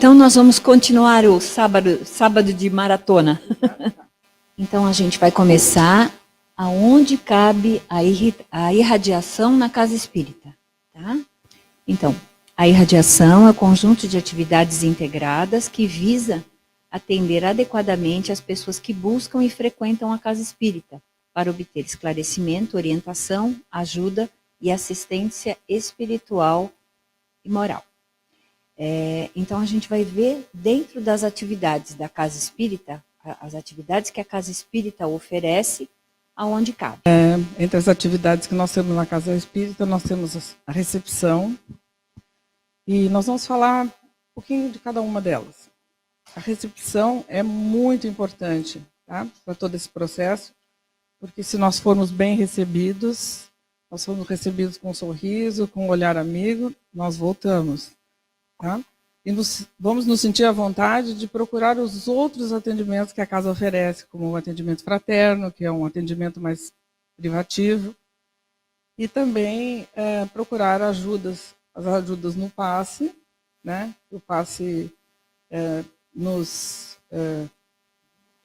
Então, nós vamos continuar o sábado de maratona. Então, a gente vai começar aonde cabe a irradiação na casa espírita. Tá? Então, a irradiação é o conjunto de atividades integradas que visa atender adequadamente as pessoas que buscam e frequentam a casa espírita, para obter esclarecimento, orientação, ajuda e assistência espiritual e moral. Então, a gente vai ver dentro das atividades da casa espírita, as atividades que a casa espírita oferece, aonde cabe. Entre as atividades que nós temos na casa espírita, nós temos a recepção, e nós vamos falar um pouquinho de cada uma delas. A recepção é muito importante, tá? Para todo esse processo, porque se nós formos bem recebidos, nós formos recebidos com um sorriso, com um olhar amigo, nós voltamos. Tá? E vamos nos sentir à vontade de procurar os outros atendimentos que a casa oferece, como o atendimento fraterno, que é um atendimento mais privativo, e também procurar as ajudas no passe, né? O passe nos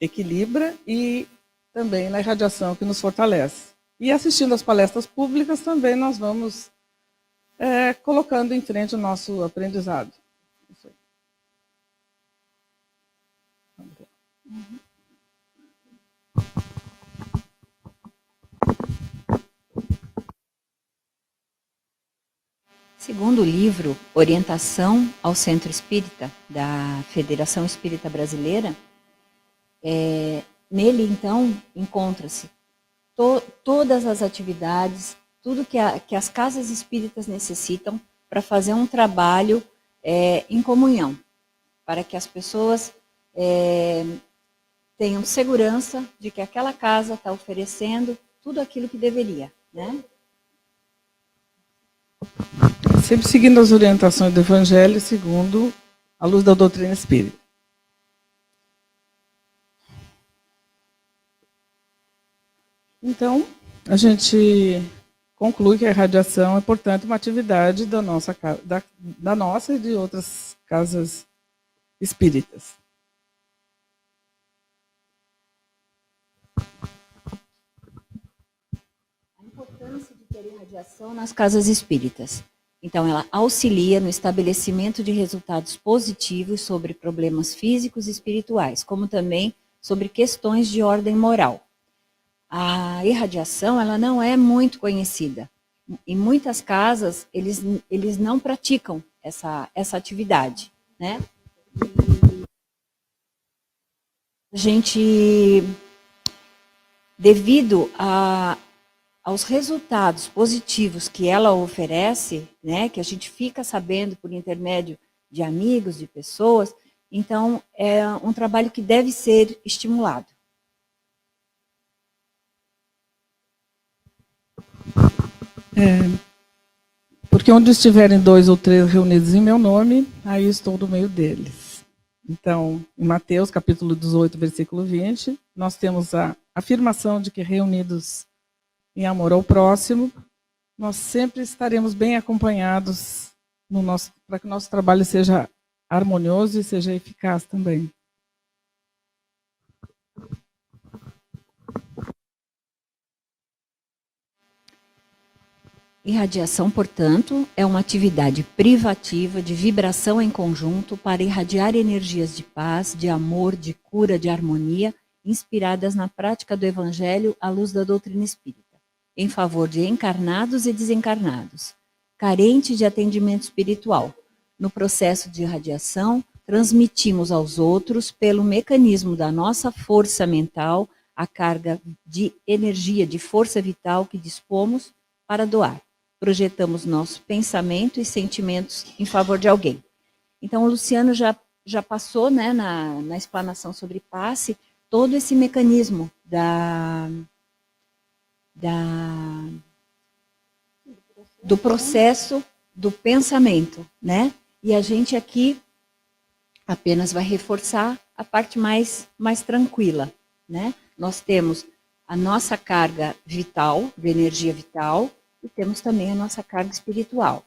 equilibra, e também na irradiação, que nos fortalece. E assistindo às palestras públicas também nós vamos colocando em frente o nosso aprendizado. Isso aí. Segundo o livro Orientação ao Centro Espírita, da Federação Espírita Brasileira, nele, então, encontra-se todas as atividades, tudo que as casas espíritas necessitam para fazer um trabalho em comunhão, para que as pessoas tenham segurança de que aquela casa está oferecendo tudo aquilo que deveria, né? Sempre seguindo as orientações do Evangelho, segundo a luz da doutrina espírita. Então, a gente conclui que a irradiação é, portanto, uma atividade da nossa e de outras casas espíritas. A importância de ter irradiação nas casas espíritas. Então, ela auxilia no estabelecimento de resultados positivos sobre problemas físicos e espirituais, como também sobre questões de ordem moral. A irradiação, ela não é muito conhecida. Em muitas casas, eles não praticam essa atividade, né? A gente, devido aos resultados positivos que ela oferece, né, que a gente fica sabendo por intermédio de amigos, de pessoas, então é um trabalho que deve ser estimulado. Porque onde estiverem 2 ou 3 reunidos em meu nome, aí estou no meio deles. Então, em Mateus, capítulo 18, versículo 20, nós temos a afirmação de que reunidos em amor ao próximo, nós sempre estaremos bem acompanhados para que o nosso trabalho seja harmonioso e seja eficaz também. Irradiação, portanto, é uma atividade privativa de vibração em conjunto para irradiar energias de paz, de amor, de cura, de harmonia, inspiradas na prática do Evangelho à luz da doutrina espírita, em favor de encarnados e desencarnados, carentes de atendimento espiritual. No processo de irradiação, transmitimos aos outros, pelo mecanismo da nossa força mental, a carga de energia, de força vital que dispomos para doar. Projetamos nosso pensamento e sentimentos em favor de alguém. Então, o Luciano já passou, né, na explanação sobre passe, todo esse mecanismo do processo do pensamento, né? E a gente aqui apenas vai reforçar a parte mais tranquila, né? Nós temos a nossa carga vital, de energia vital, e temos também a nossa carga espiritual.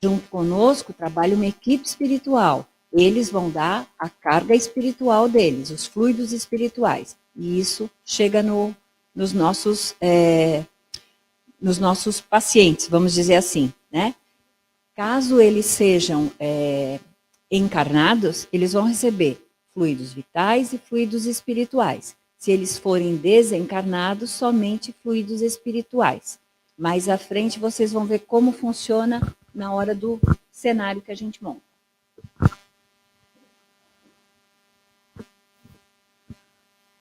Junto conosco trabalha uma equipe espiritual, eles vão dar a carga espiritual deles, os fluidos espirituais. E isso chega nos nossos pacientes, vamos dizer assim, né? Caso eles sejam encarnados, eles vão receber fluidos vitais e fluidos espirituais. Se eles forem desencarnados, somente fluidos espirituais. Mais à frente vocês vão ver como funciona na hora do cenário que a gente monta.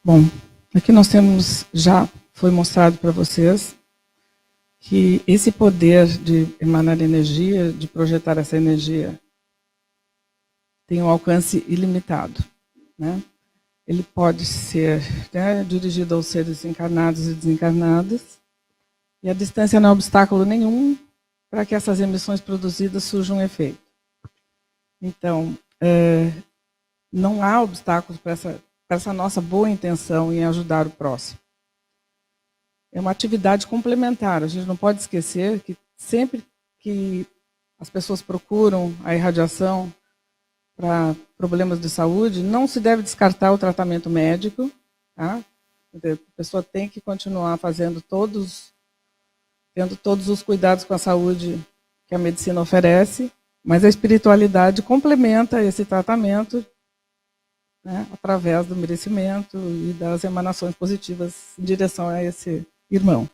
Bom, aqui nós temos, já foi mostrado para vocês, que esse poder de emanar energia, de projetar essa energia, tem um alcance ilimitado, né? Ele pode ser, né, dirigido aos seres encarnados e desencarnados, e a distância não é obstáculo nenhum para que essas emissões produzidas surjam um efeito. Então, não há obstáculos para essa nossa boa intenção em ajudar o próximo. É uma atividade complementar. A gente não pode esquecer que sempre que as pessoas procuram a irradiação para problemas de saúde, não se deve descartar o tratamento médico. Tá? A pessoa tem que continuar tendo todos os cuidados com a saúde que a medicina oferece, mas a espiritualidade complementa esse tratamento, né, através do merecimento e das emanações positivas em direção a esse irmão.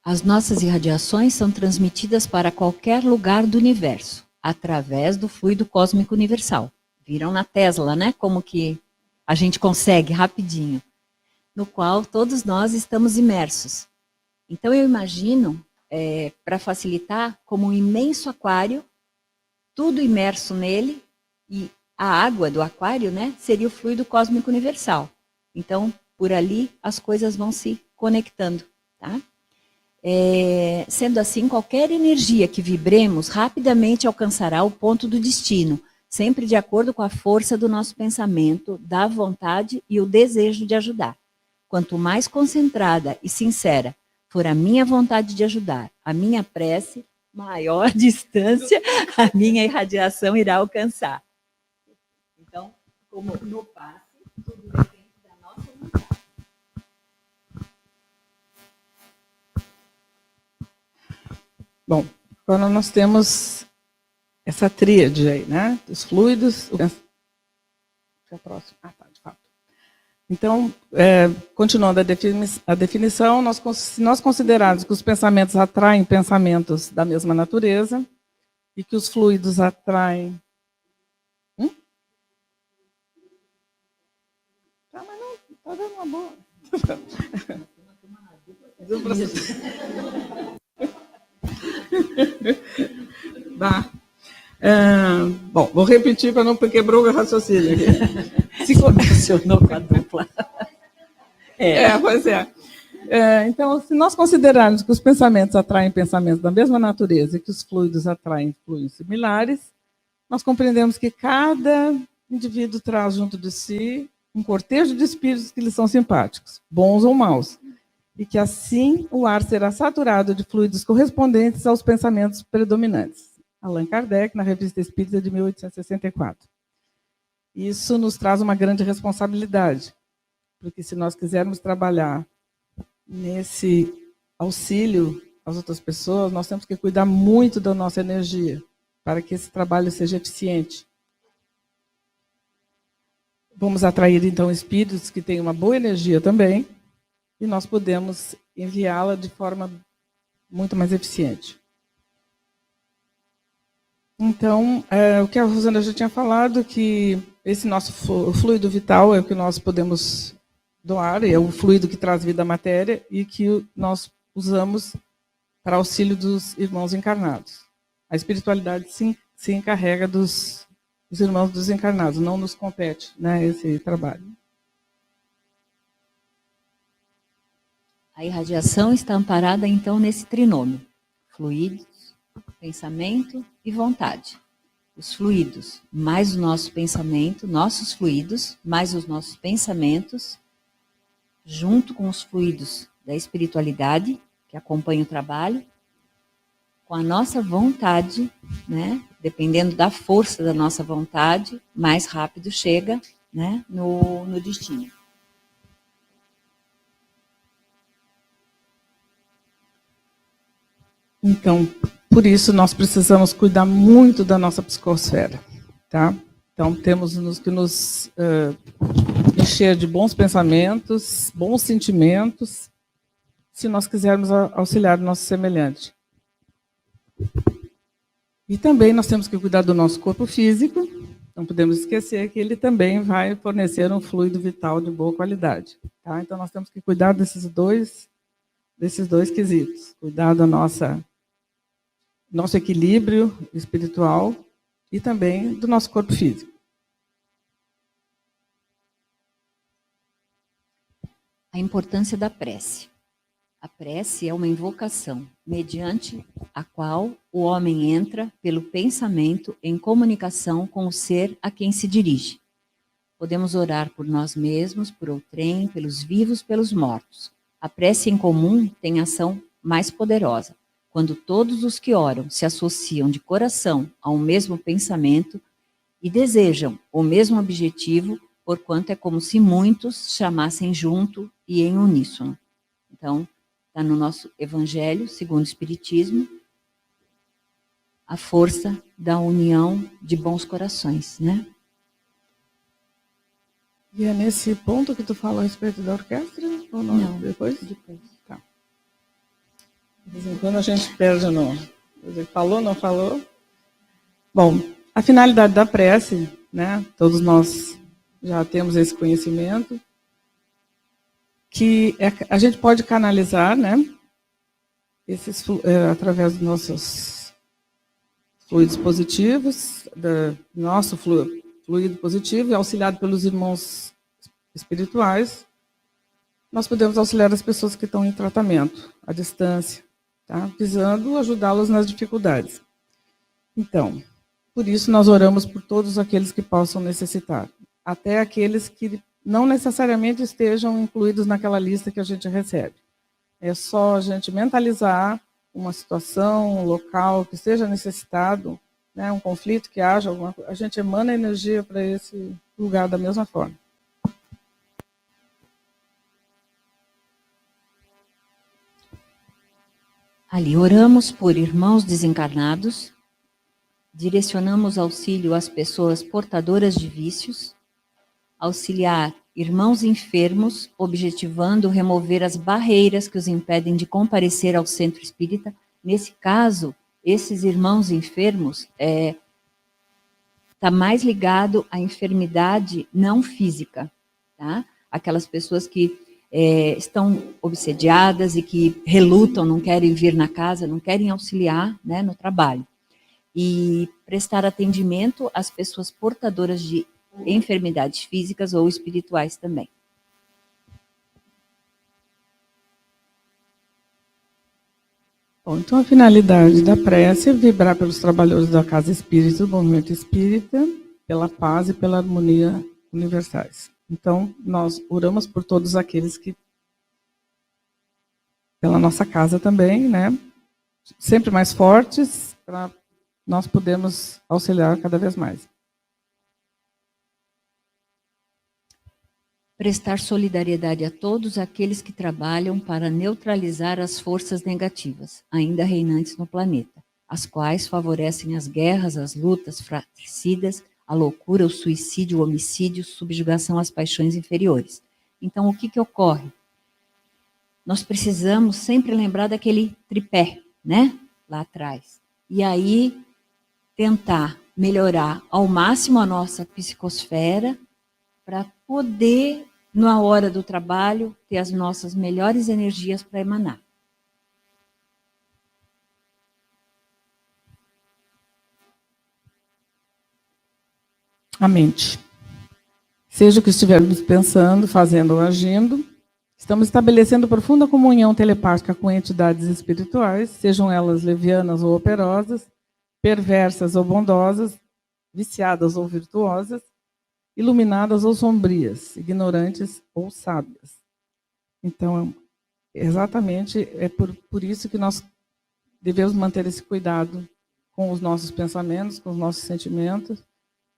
As nossas irradiações são transmitidas para qualquer lugar do universo, através do fluido cósmico universal. Viram na Tesla, né? Como que a gente consegue rapidinho. No qual todos nós estamos imersos. Então eu imagino, para facilitar, como um imenso aquário, tudo imerso nele, e a água do aquário, né, seria o fluido cósmico universal. Então, por ali, as coisas vão se conectando. Tá? Sendo assim, qualquer energia que vibremos rapidamente alcançará o ponto do destino, sempre de acordo com a força do nosso pensamento, da vontade e o desejo de ajudar. Quanto mais concentrada e sincera for a minha vontade de ajudar, a minha prece, maior distância a minha irradiação irá alcançar. Então, como no passe, tudo depende da nossa vontade. Bom, agora nós temos essa tríade aí, né? Os fluidos. A próxima. Ah, tá, de fato. Então, continuando a definição, se nós considerarmos que os pensamentos atraem pensamentos da mesma natureza e que os fluidos atraem. Tá, mas não, tá dando uma boa. Tá. Bom, vou repetir para não quebrar o raciocínio aqui. Se funcionou com a dupla. Pois é. Então, se nós considerarmos que os pensamentos atraem pensamentos da mesma natureza e que os fluidos atraem fluidos similares, nós compreendemos que cada indivíduo traz junto de si um cortejo de espíritos que lhe são simpáticos, bons ou maus, e que assim o ar será saturado de fluidos correspondentes aos pensamentos predominantes. Allan Kardec, na Revista Espírita de 1864. Isso nos traz uma grande responsabilidade, porque se nós quisermos trabalhar nesse auxílio às outras pessoas, nós temos que cuidar muito da nossa energia, para que esse trabalho seja eficiente. Vamos atrair, então, espíritos que têm uma boa energia também, e nós podemos enviá-la de forma muito mais eficiente. Então, o que a Rosana já tinha falado, que esse nosso fluido vital é o que nós podemos doar, é o fluido que traz vida à matéria e que nós usamos para auxílio dos irmãos encarnados. A espiritualidade se encarrega dos irmãos desencarnados, não nos compete, né, esse trabalho. A irradiação está amparada, então, nesse trinômio. Fluidos, pensamento e vontade. Os fluidos, mais o nosso pensamento, nossos fluidos, mais os nossos pensamentos, junto com os fluidos da espiritualidade, que acompanha o trabalho, com a nossa vontade, né? Dependendo da força da nossa vontade, mais rápido chega, né? no destino. Então, por isso nós precisamos cuidar muito da nossa psicosfera, tá? Então, temos que nos encher de bons pensamentos, bons sentimentos, se nós quisermos auxiliar o nosso semelhante. E também nós temos que cuidar do nosso corpo físico, não podemos esquecer que ele também vai fornecer um fluido vital de boa qualidade, tá? Então, nós temos que cuidar desses dois quesitos, cuidar do nosso equilíbrio espiritual e também do nosso corpo físico. A importância da prece. A prece é uma invocação, mediante a qual o homem entra, pelo pensamento, em comunicação com o ser a quem se dirige. Podemos orar por nós mesmos, por outrem, pelos vivos, pelos mortos. A prece em comum tem ação mais poderosa, quando todos os que oram se associam de coração ao mesmo pensamento e desejam o mesmo objetivo, porquanto é como se muitos chamassem junto e em uníssono. Então, está no nosso Evangelho, segundo o Espiritismo, a força da união de bons corações, né? E é nesse ponto que tu fala a respeito da orquestra? Ou não? Não, Depois? depois. Tá. De vez em quando a gente perde no... Falou, não falou? Bom, a finalidade da prece, né? Todos nós já temos esse conhecimento, que a gente pode canalizar, né? Através dos nossos fluidos positivos, do nosso fluido positivo, auxiliado pelos irmãos espirituais, nós podemos auxiliar as pessoas que estão em tratamento, à distância, tá? Visando ajudá-los nas dificuldades. Então, por isso nós oramos por todos aqueles que possam necessitar, até aqueles que não necessariamente estejam incluídos naquela lista que a gente recebe. É só a gente mentalizar uma situação, um local que seja necessitado, né, um conflito que haja, a gente emana energia para esse lugar da mesma forma. Ali oramos por irmãos desencarnados, direcionamos auxílio às pessoas portadoras de vícios, auxiliar irmãos enfermos, objetivando remover as barreiras que os impedem de comparecer ao centro espírita. Nesse caso, esses irmãos enfermos está mais ligado à enfermidade não física, tá? Aquelas pessoas que estão obsediadas e que relutam, não querem vir na casa, não querem auxiliar, né, no trabalho. E prestar atendimento às pessoas portadoras de enfermidades físicas ou espirituais também. Bom, então a finalidade da prece é vibrar pelos trabalhadores da Casa Espírita, do Movimento Espírita, pela paz e pela harmonia universais. Então, nós oramos por todos aqueles que, pela nossa casa também, né, sempre mais fortes, para nós podermos auxiliar cada vez mais. Prestar solidariedade a todos aqueles que trabalham para neutralizar as forças negativas, ainda reinantes no planeta, as quais favorecem as guerras, as lutas fratricidas, a loucura, o suicídio, o homicídio, subjugação às paixões inferiores. Então, o que ocorre? Nós precisamos sempre lembrar daquele tripé, né? Lá atrás. E aí, tentar melhorar ao máximo a nossa psicosfera para poder, na hora do trabalho, ter as nossas melhores energias para emanar. A mente. Seja o que estivermos pensando, fazendo ou agindo, estamos estabelecendo profunda comunhão telepática com entidades espirituais, sejam elas levianas ou operosas, perversas ou bondosas, viciadas ou virtuosas, iluminadas ou sombrias, ignorantes ou sábias. Então, exatamente, é por isso que nós devemos manter esse cuidado com os nossos pensamentos, com os nossos sentimentos,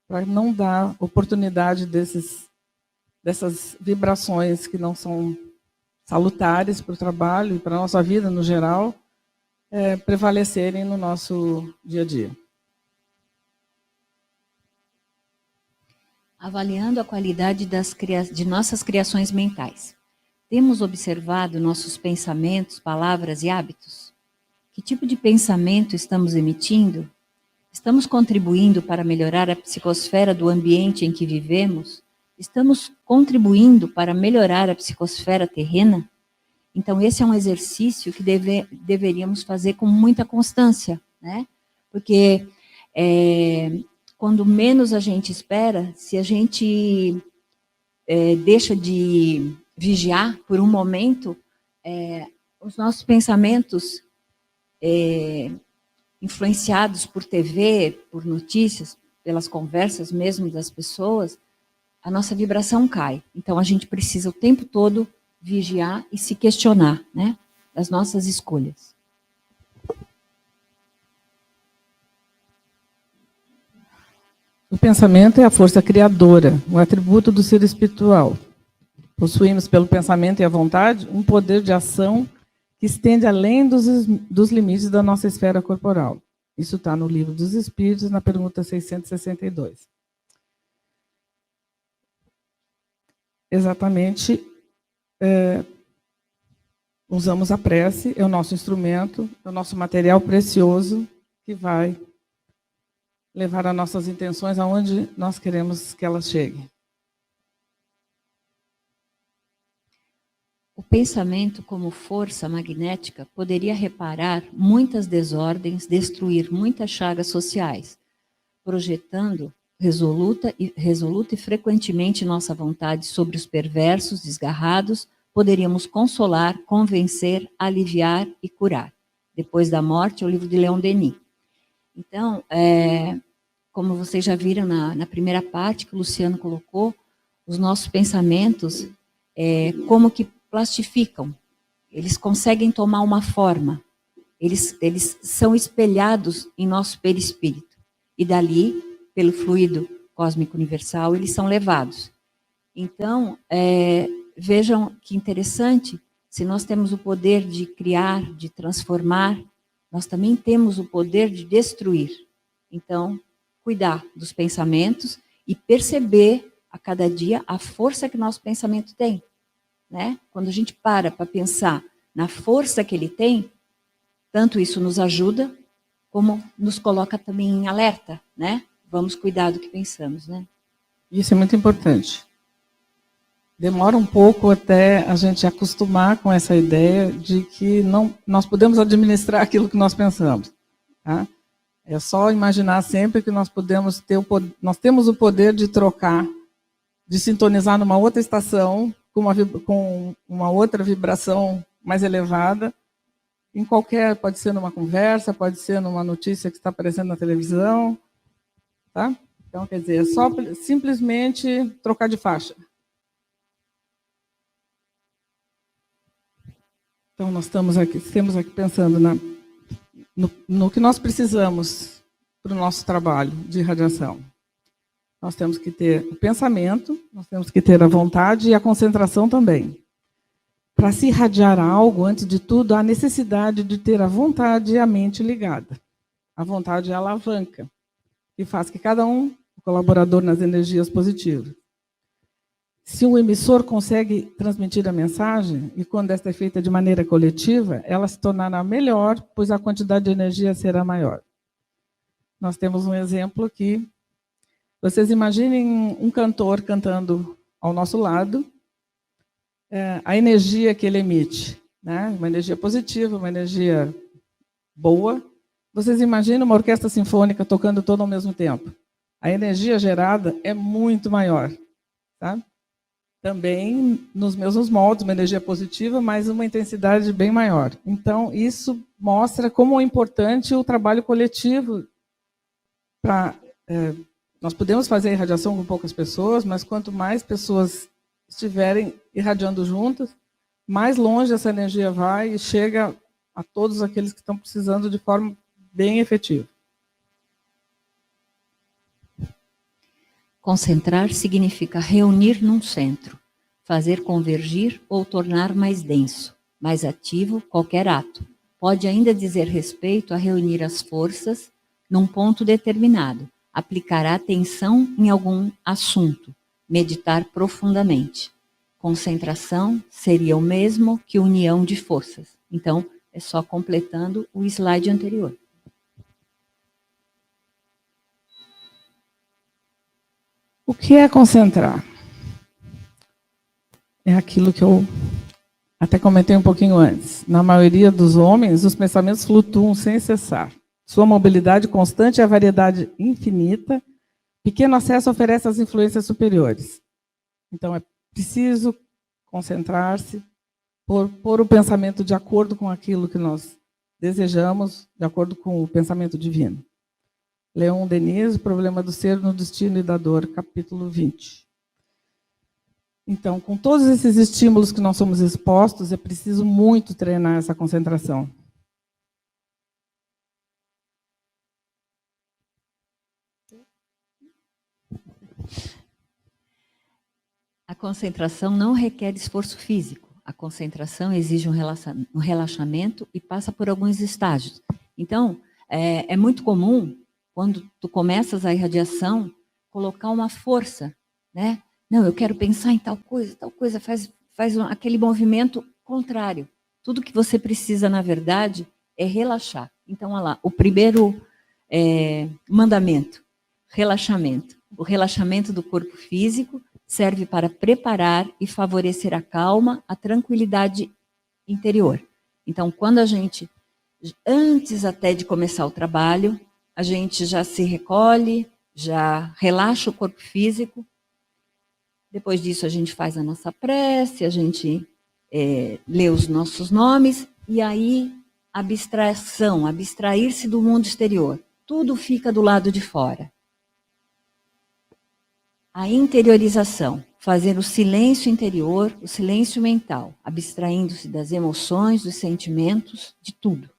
para não dar oportunidade dessas vibrações que não são salutares para o trabalho e para a nossa vida no geral, prevalecerem no nosso dia a dia. Avaliando a qualidade de nossas criações mentais, temos observado nossos pensamentos, palavras e hábitos? Que tipo de pensamento estamos emitindo? Estamos contribuindo para melhorar a psicosfera do ambiente em que vivemos? Estamos contribuindo para melhorar a psicosfera terrena? Então, esse é um exercício que deveríamos fazer com muita constância, né? Porque quando menos a gente espera, se a gente deixa de vigiar por um momento, os nossos pensamentos influenciados por TV, por notícias, pelas conversas mesmo das pessoas, a nossa vibração cai. Então, a gente precisa o tempo todo vigiar e se questionar, né, das nossas escolhas. O pensamento é a força criadora, o atributo do ser espiritual. Possuímos, pelo pensamento e a vontade, um poder de ação que estende além dos limites da nossa esfera corporal. Isso está no Livro dos Espíritos, na pergunta 662. Exatamente, usamos a prece, é o nosso instrumento, é o nosso material precioso que vai levar as nossas intenções aonde nós queremos que elas cheguem. O pensamento, como força magnética, poderia reparar muitas desordens, destruir muitas chagas sociais, projetando resoluta e frequentemente nossa vontade sobre os perversos, desgarrados, poderíamos consolar, convencer, aliviar e curar. Depois da morte, é o livro de Leon Denis. Então, como vocês já viram na primeira parte que o Luciano colocou, os nossos pensamentos, como que plastificam, eles conseguem tomar uma forma, eles são espelhados em nosso perispírito, e dali, pelo fluido cósmico universal, eles são levados. Então, vejam que interessante, se nós temos o poder de criar, de transformar, nós também temos o poder de destruir. Então, cuidar dos pensamentos e perceber a cada dia a força que nosso pensamento tem. Né? Quando a gente para pensar na força que ele tem, tanto isso nos ajuda, como nos coloca também em alerta, né? Vamos cuidar do que pensamos, né? Isso é muito importante. Demora um pouco até a gente acostumar com essa ideia de que nós podemos administrar aquilo que nós pensamos. Tá? É só imaginar sempre que nós temos o poder de trocar, de sintonizar numa outra estação, com uma outra vibração mais elevada, pode ser numa conversa, pode ser numa notícia que está aparecendo na televisão, tá? Então, quer dizer, é só simplesmente trocar de faixa. Então, nós estamos aqui pensando no que nós precisamos para o nosso trabalho de irradiação. Nós temos que ter o pensamento, nós temos que ter a vontade e a concentração também. Para se irradiar algo, antes de tudo, há necessidade de ter a vontade e a mente ligada. A vontade é a alavanca, que faz que cada um, o colaborador nas energias positivas. Se o emissor consegue transmitir a mensagem, e quando esta é feita de maneira coletiva, ela se tornará melhor, pois a quantidade de energia será maior. Nós temos um exemplo aqui. Vocês imaginem um cantor cantando ao nosso lado, a energia que ele emite, né? Uma energia positiva, uma energia boa. Vocês imaginam uma orquestra sinfônica tocando todo ao mesmo tempo. A energia gerada é muito maior. Tá? Também nos mesmos moldes, uma energia positiva, mas uma intensidade bem maior. Então, isso mostra como é importante o trabalho coletivo nós podemos fazer a irradiação com poucas pessoas, mas quanto mais pessoas estiverem irradiando juntas, mais longe essa energia vai e chega a todos aqueles que estão precisando de forma bem efetiva. Concentrar significa reunir num centro, fazer convergir ou tornar mais denso, mais ativo qualquer ato. Pode ainda dizer respeito a reunir as forças num ponto determinado, aplicar a atenção em algum assunto, meditar profundamente. Concentração seria o mesmo que união de forças. Então, é só completando o slide anterior. O que é concentrar? É aquilo que eu até comentei um pouquinho antes. Na maioria dos homens, os pensamentos flutuam sem cessar. Sua mobilidade constante e a variedade infinita. Pequeno acesso oferece as influências superiores. Então, é preciso concentrar-se, pôr o pensamento de acordo com aquilo que nós desejamos, de acordo com o pensamento divino. Leon Denis, O Problema do Ser no Destino e da Dor, capítulo 20. Então, com todos esses estímulos que nós somos expostos, é preciso muito treinar essa concentração. A concentração não requer esforço físico. A concentração exige um relaxamento e passa por alguns estágios. Então, é muito comum, quando tu começas a irradiação, colocar uma força, né? Não, eu quero pensar em tal coisa, faz aquele movimento contrário. Tudo que você precisa, na verdade, é relaxar. Então, olha lá, o primeiro mandamento, relaxamento. O relaxamento do corpo físico serve para preparar e favorecer a calma, a tranquilidade interior. Então, quando a gente, antes até de começar o trabalho, a gente já se recolhe, já relaxa o corpo físico. Depois disso, a gente faz a nossa prece, a gente lê os nossos nomes, e aí, abstração, abstrair-se do mundo exterior. Tudo fica do lado de fora. A interiorização, fazer o silêncio interior, o silêncio mental, abstraindo-se das emoções, dos sentimentos, de tudo.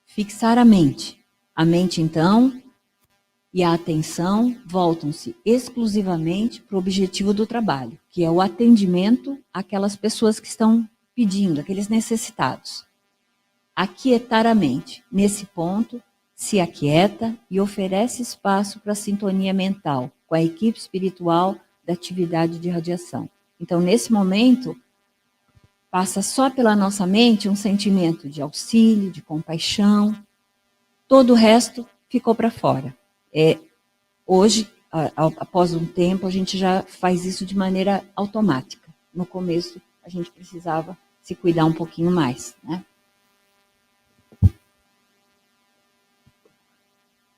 Fixar a mente. A mente, então, e a atenção voltam-se exclusivamente para o objetivo do trabalho, que é o atendimento àquelas pessoas que estão pedindo, aqueles necessitados. Aquietar a mente. Nesse ponto, se aquieta e oferece espaço para a sintonia mental com a equipe espiritual da atividade de radiação. Então, nesse momento, passa só pela nossa mente um sentimento de auxílio, de compaixão. Todo o resto ficou para fora. Hoje, após um tempo, a gente já faz isso de maneira automática. No começo, a gente precisava se cuidar um pouquinho mais, né?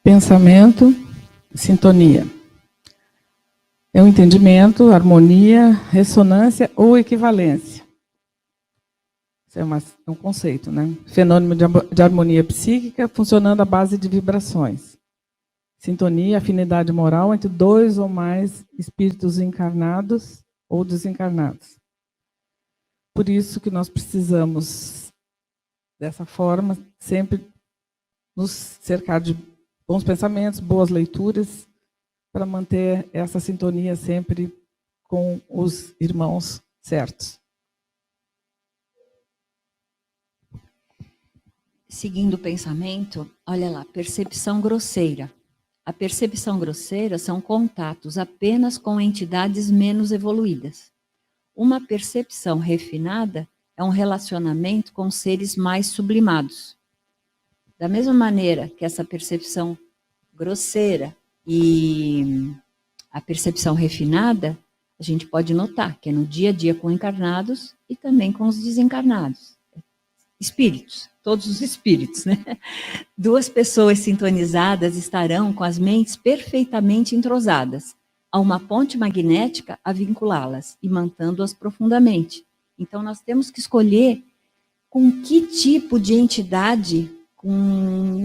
Pensamento, sintonia. É o entendimento, harmonia, ressonância ou equivalência. Isso é um conceito, né? Fenômeno de harmonia psíquica funcionando à base de vibrações. Sintonia, afinidade moral entre dois ou mais espíritos encarnados ou desencarnados. Por isso que nós precisamos, dessa forma, sempre nos cercar de bons pensamentos, boas leituras, para manter essa sintonia sempre com os irmãos certos. Seguindo o pensamento, olha lá, percepção grosseira. A percepção grosseira são contatos apenas com entidades menos evoluídas. Uma percepção refinada é um relacionamento com seres mais sublimados. Da mesma maneira que essa percepção grosseira e a percepção refinada, a gente pode notar que é no dia a dia com encarnados e também com os desencarnados. Espíritos, todos os espíritos, né? Duas pessoas sintonizadas estarão com as mentes perfeitamente entrosadas. Há uma ponte magnética a vinculá-las e mantendo-as profundamente. Então, nós temos que escolher com que tipo de entidade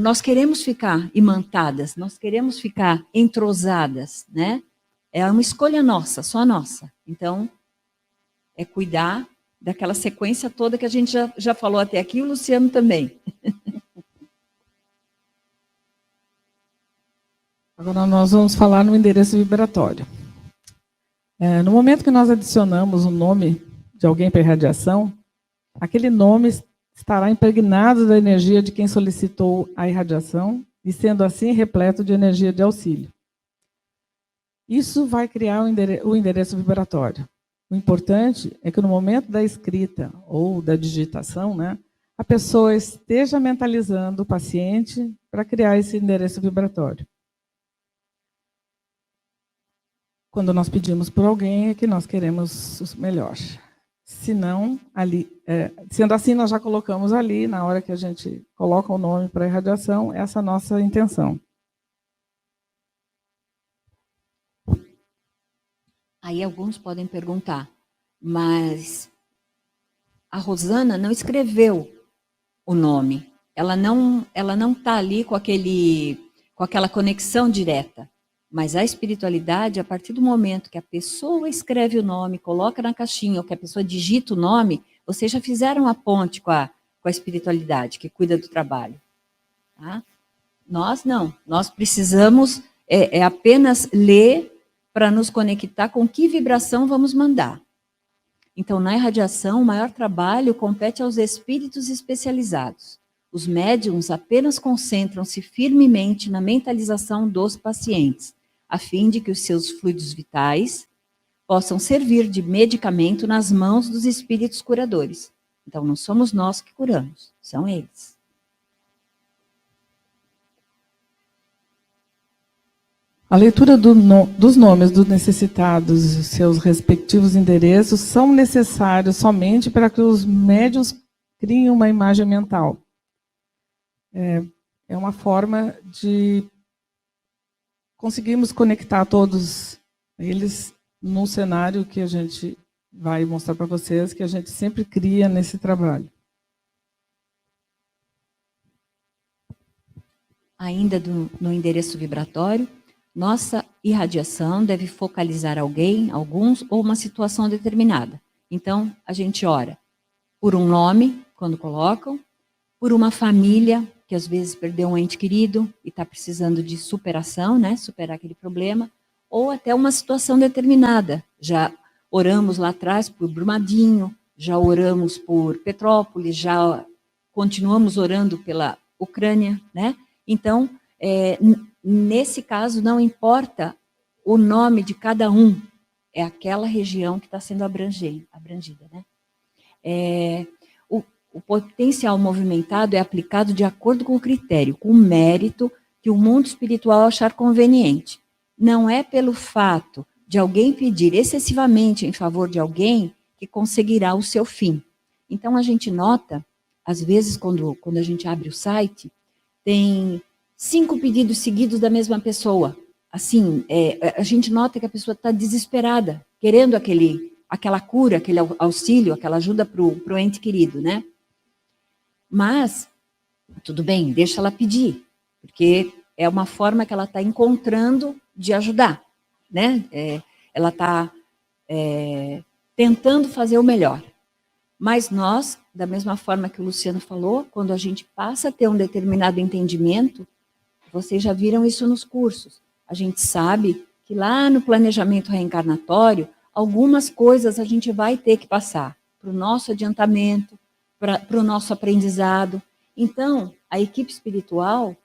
nós queremos ficar imantadas, nós queremos ficar entrosadas, né? É uma escolha nossa, só nossa. Então, é cuidar daquela sequência toda que a gente já falou até aqui, o Luciano também. Agora nós vamos falar no endereço vibratório. No momento que nós adicionamos o nome de alguém para irradiação, aquele nome estará impregnado da energia de quem solicitou a irradiação e, sendo assim, repleto de energia de auxílio. Isso vai criar o endereço vibratório. O importante é que no momento da escrita ou da digitação, né, a pessoa esteja mentalizando o paciente para criar esse endereço vibratório. Quando nós pedimos por alguém, é que nós queremos o melhor. Se não, sendo assim, nós já colocamos ali, na hora que a gente coloca o nome para a irradiação, essa é a nossa intenção. Aí alguns podem perguntar, mas a Rosana não escreveu o nome. Ela não está ali com aquela conexão direta. Mas a espiritualidade, a partir do momento que a pessoa escreve o nome, coloca na caixinha, ou que a pessoa digita o nome, vocês já fizeram a ponte com a espiritualidade, que cuida do trabalho. Tá? Nós não. Nós precisamos apenas ler para nos conectar com que vibração vamos mandar. Então, na irradiação, o maior trabalho compete aos espíritos especializados. Os médiums apenas concentram-se firmemente na mentalização dos pacientes, a fim de que os seus fluidos vitais possam servir de medicamento nas mãos dos espíritos curadores. Então, não somos nós que curamos, são eles. A leitura dos nomes dos necessitados e seus respectivos endereços são necessários somente para que os médiuns criem uma imagem mental. É uma forma de conseguirmos conectar todos eles num cenário que a gente vai mostrar para vocês, que a gente sempre cria nesse trabalho. Ainda no endereço vibratório, nossa irradiação deve focalizar alguém, alguns ou uma situação determinada. Então, a gente ora por um nome, quando colocam, por uma família que às vezes perdeu um ente querido e está precisando de superação, né? Superar aquele problema, ou até uma situação determinada. Já oramos lá atrás por Brumadinho, já oramos por Petrópolis, já continuamos orando pela Ucrânia, né? Então, nesse caso, não importa o nome de cada um, é aquela região que está sendo abrangida, né? O potencial movimentado é aplicado de acordo com o critério, com o mérito que o mundo espiritual achar conveniente. Não é pelo fato de alguém pedir excessivamente em favor de alguém que conseguirá o seu fim. Então, a gente nota, às vezes, quando a gente abre o site, tem 5 pedidos seguidos da mesma pessoa. Assim, a gente nota que a pessoa está desesperada, querendo aquela cura, aquele auxílio, aquela ajuda para o ente querido, né? Mas, tudo bem, deixa ela pedir, porque é uma forma que ela está encontrando de ajudar, né? Ela está tentando fazer o melhor. Mas nós, da mesma forma que o Luciano falou, quando a gente passa a ter um determinado entendimento, vocês já viram isso nos cursos, a gente sabe que lá no planejamento reencarnatório, algumas coisas a gente vai ter que passar para o nosso adiantamento, para o nosso aprendizado. Então, a equipe espiritual,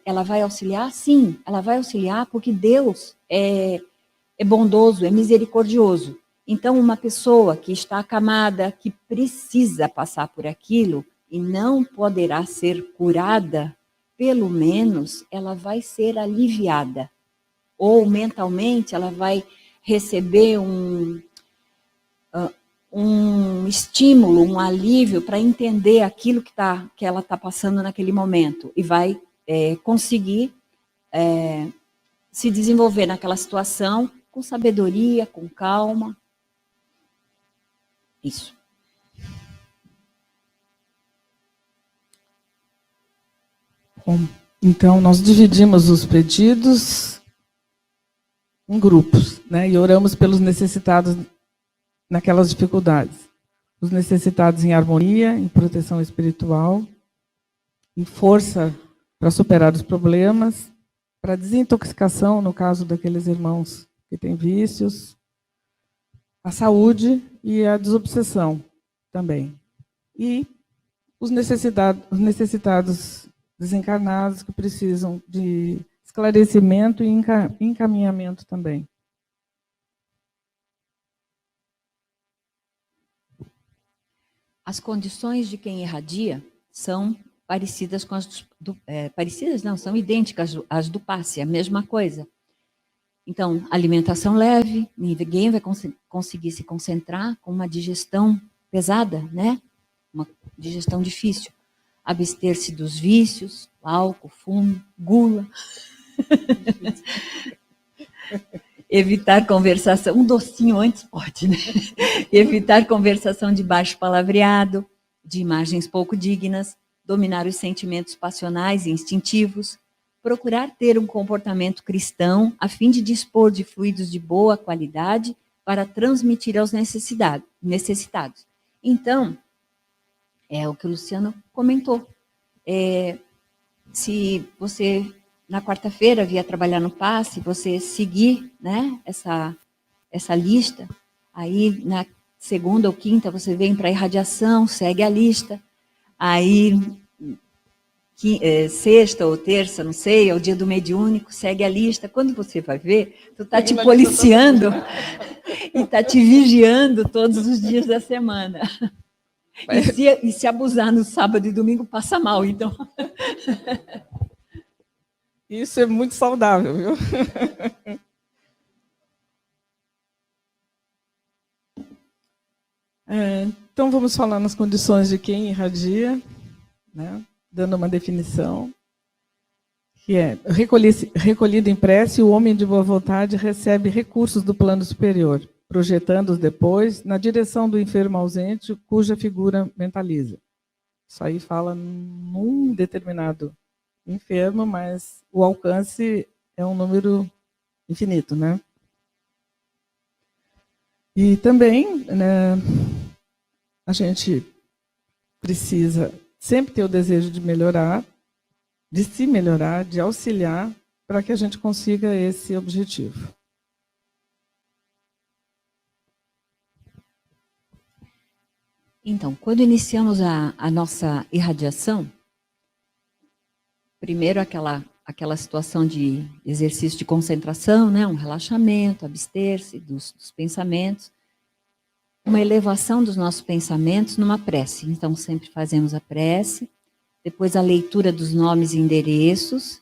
ela vai auxiliar? Sim, ela vai auxiliar porque Deus é bondoso, é misericordioso. Então, uma pessoa que está acamada, que precisa passar por aquilo e não poderá ser curada, pelo menos ela vai ser aliviada. Ou mentalmente ela vai receber um estímulo, um alívio para entender aquilo que ela está passando naquele momento e vai conseguir se desenvolver naquela situação com sabedoria, com calma. Isso. Bom, então, nós dividimos os pedidos em grupos, né, e oramos pelos necessitados naquelas dificuldades. Os necessitados em harmonia, em proteção espiritual, em força para superar os problemas, para desintoxicação, no caso daqueles irmãos que têm vícios, a saúde e a desobsessão também. E os necessitados desencarnados que precisam de esclarecimento e encaminhamento também. As condições de quem irradia são parecidas com as parecidas não, são idênticas às do passe, é a mesma coisa. Então, alimentação leve, ninguém vai conseguir se concentrar com uma digestão pesada, né? Uma digestão difícil. Abster-se dos vícios, álcool, fumo, gula. Evitar conversação, um docinho antes pode, né? Evitar conversação de baixo palavreado, de imagens pouco dignas, dominar os sentimentos passionais e instintivos, procurar ter um comportamento cristão a fim de dispor de fluidos de boa qualidade para transmitir aos necessitados. Então, é o que o Luciano comentou. Se você, na quarta-feira, vier trabalhar no passe, você seguir, né, essa lista, aí na segunda ou quinta você vem para a irradiação, segue a lista, aí sexta ou terça, não sei, é o dia do mediúnico, segue a lista. Quando você vai ver, tu está te policiando e está te vigiando todos os dias da semana. E se abusar no sábado e domingo, passa mal, então. Isso é muito saudável, viu? Então, vamos falar nas condições de quem irradia, né? Dando uma definição, que é: recolhido em prece, o homem de boa vontade recebe recursos do plano superior, projetando-os depois na direção do enfermo ausente, cuja figura mentaliza. Isso aí fala num determinado enfermo, mas o alcance é um número infinito, né? E também, né, a gente precisa sempre ter o desejo de melhorar, de se melhorar, de auxiliar, para que a gente consiga esse objetivo. Então, quando iniciamos a nossa irradiação, primeiro aquela situação de exercício de concentração, né, um relaxamento, abster-se dos pensamentos, uma elevação dos nossos pensamentos numa prece. Então, sempre fazemos a prece, depois a leitura dos nomes e endereços,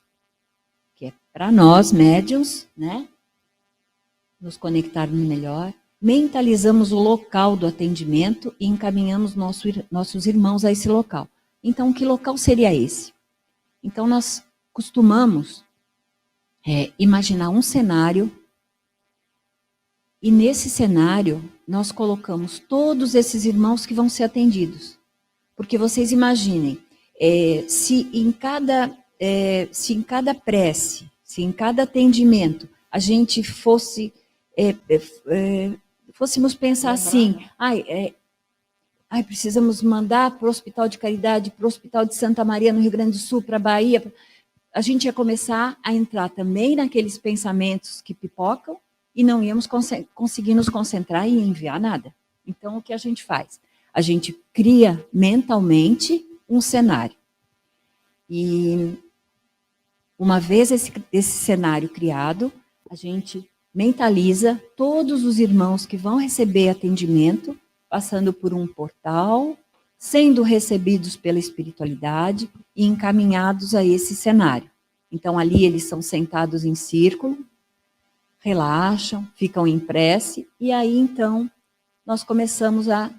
que é para nós, médiuns, né, nos conectarmos melhor. Mentalizamos o local do atendimento e encaminhamos nossos irmãos a esse local. Então, que local seria esse? Então, nós costumamos imaginar um cenário e, nesse cenário, nós colocamos todos esses irmãos que vão ser atendidos. Porque vocês imaginem, se em cada prece, se em cada atendimento, a gente fôssemos pensar assim, precisamos mandar para o Hospital de Caridade, para o Hospital de Santa Maria, no Rio Grande do Sul, para a Bahia, a gente ia começar a entrar também naqueles pensamentos que pipocam e não íamos conseguir nos concentrar e enviar nada. Então, o que a gente faz? A gente cria mentalmente um cenário. E, uma vez esse cenário criado, a gente mentaliza todos os irmãos que vão receber atendimento, passando por um portal, sendo recebidos pela espiritualidade e encaminhados a esse cenário. Então, ali eles são sentados em círculo, relaxam, ficam em prece, e aí, então, nós começamos a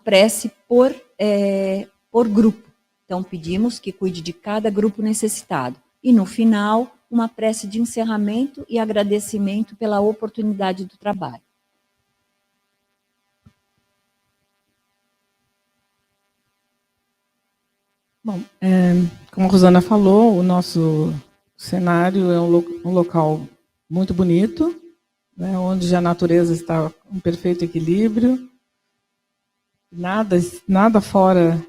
prece por grupo. Então, pedimos que cuide de cada grupo necessitado. E, no final, uma prece de encerramento e agradecimento pela oportunidade do trabalho. Bom, como a Rosana falou, o nosso cenário é um local muito bonito, né, onde a natureza está em perfeito equilíbrio, nada fora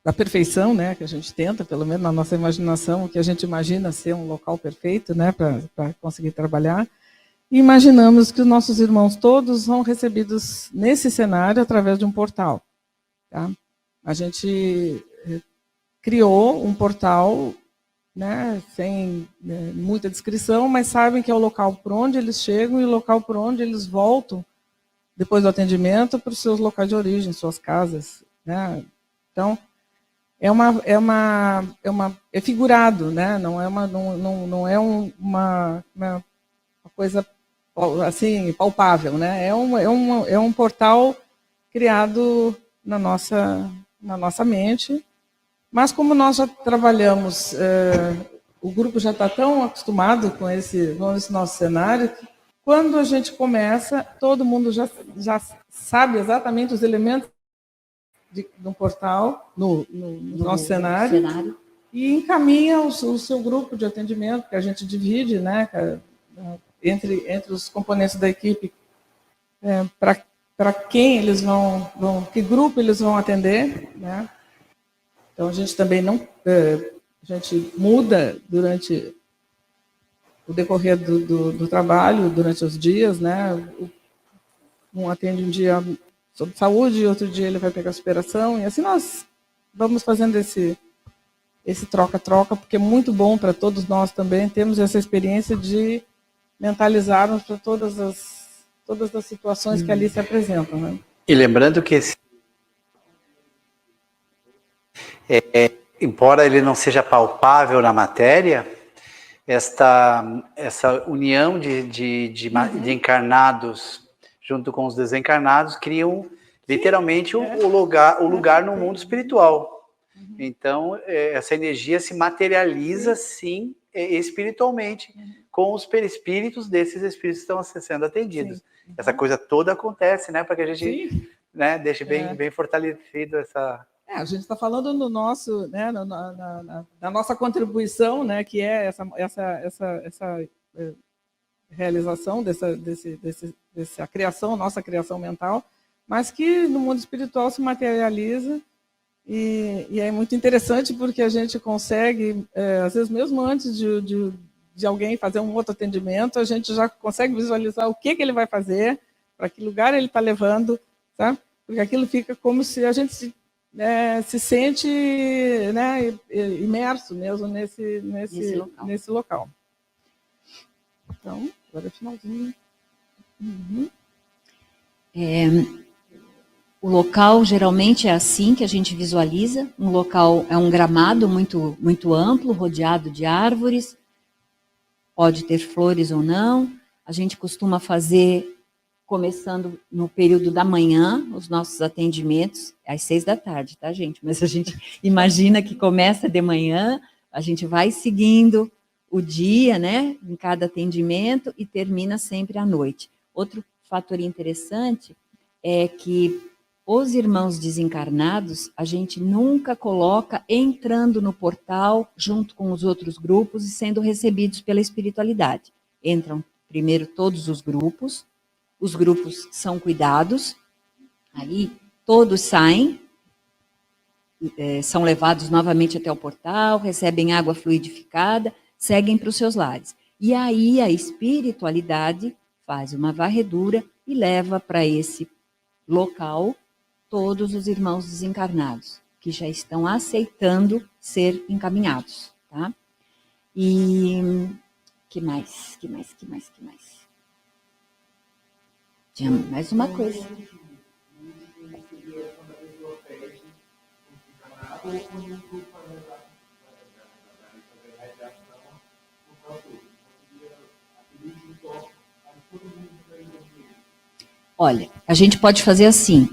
da perfeição, né, que a gente tenta, pelo menos na nossa imaginação, o que a gente imagina ser um local perfeito, né, para conseguir trabalhar. E imaginamos que os nossos irmãos todos são recebidos nesse cenário através de um portal. Tá? A gente criou um portal, né, sem muita descrição, mas sabem que é o local por onde eles chegam e o local por onde eles voltam depois do atendimento para os seus locais de origem, suas casas, né? Então é figurado, né? Não é uma coisa assim palpável, né? É um portal criado na nossa mente. Mas como nós já trabalhamos, o grupo já está tão acostumado com esse nosso cenário, que quando a gente começa, todo mundo já sabe exatamente os elementos do portal, no nosso cenário, e encaminha o seu grupo de atendimento, que a gente divide, né, entre os componentes da equipe, para quem eles que grupo eles vão atender, né? Então, a gente também a gente muda durante o decorrer do trabalho, durante os dias, né? Um atende um dia sobre saúde, outro dia ele vai pegar superação, e assim nós vamos fazendo esse troca-troca, porque é muito bom para todos nós também, temos essa experiência de mentalizarmos para todas as situações que ali se apresentam, né? E lembrando que embora ele não seja palpável na matéria, essa união de encarnados junto com os desencarnados criam literalmente o lugar no mundo espiritual. Então, essa energia se materializa, sim, espiritualmente, com os perispíritos desses espíritos que estão sendo atendidos. Essa coisa toda acontece, né, para que a gente, né, deixe bem fortalecido essa... A gente está falando no nosso, né, na nossa contribuição, né, que é essa realização dessa criação, nossa criação mental, mas que no mundo espiritual se materializa e é muito interessante porque a gente consegue, às vezes mesmo antes de alguém fazer um outro atendimento, a gente já consegue visualizar o que ele vai fazer, para que lugar ele está levando, tá? Porque aquilo fica como se a gente se sente, né, imerso mesmo nesse local. Então, agora é finalzinho. O local geralmente é assim que a gente visualiza. Um local é um gramado muito, muito amplo, rodeado de árvores. Pode ter flores ou não. A gente costuma fazer, começando no período da manhã, os nossos atendimentos, às 6h, tá, gente? Mas a gente imagina que começa de manhã, a gente vai seguindo o dia, né, em cada atendimento e termina sempre à noite. Outro fator interessante é que os irmãos desencarnados, a gente nunca coloca entrando no portal junto com os outros grupos e sendo recebidos pela espiritualidade. Entram primeiro todos os grupos são cuidados, aí todos saem, são levados novamente até o portal, recebem água fluidificada, seguem para os seus lares. E aí a espiritualidade faz uma varredura e leva para esse local todos os irmãos desencarnados, que já estão aceitando ser encaminhados, tá? E que mais? Tinha mais uma coisa. Olha, a gente pode fazer assim.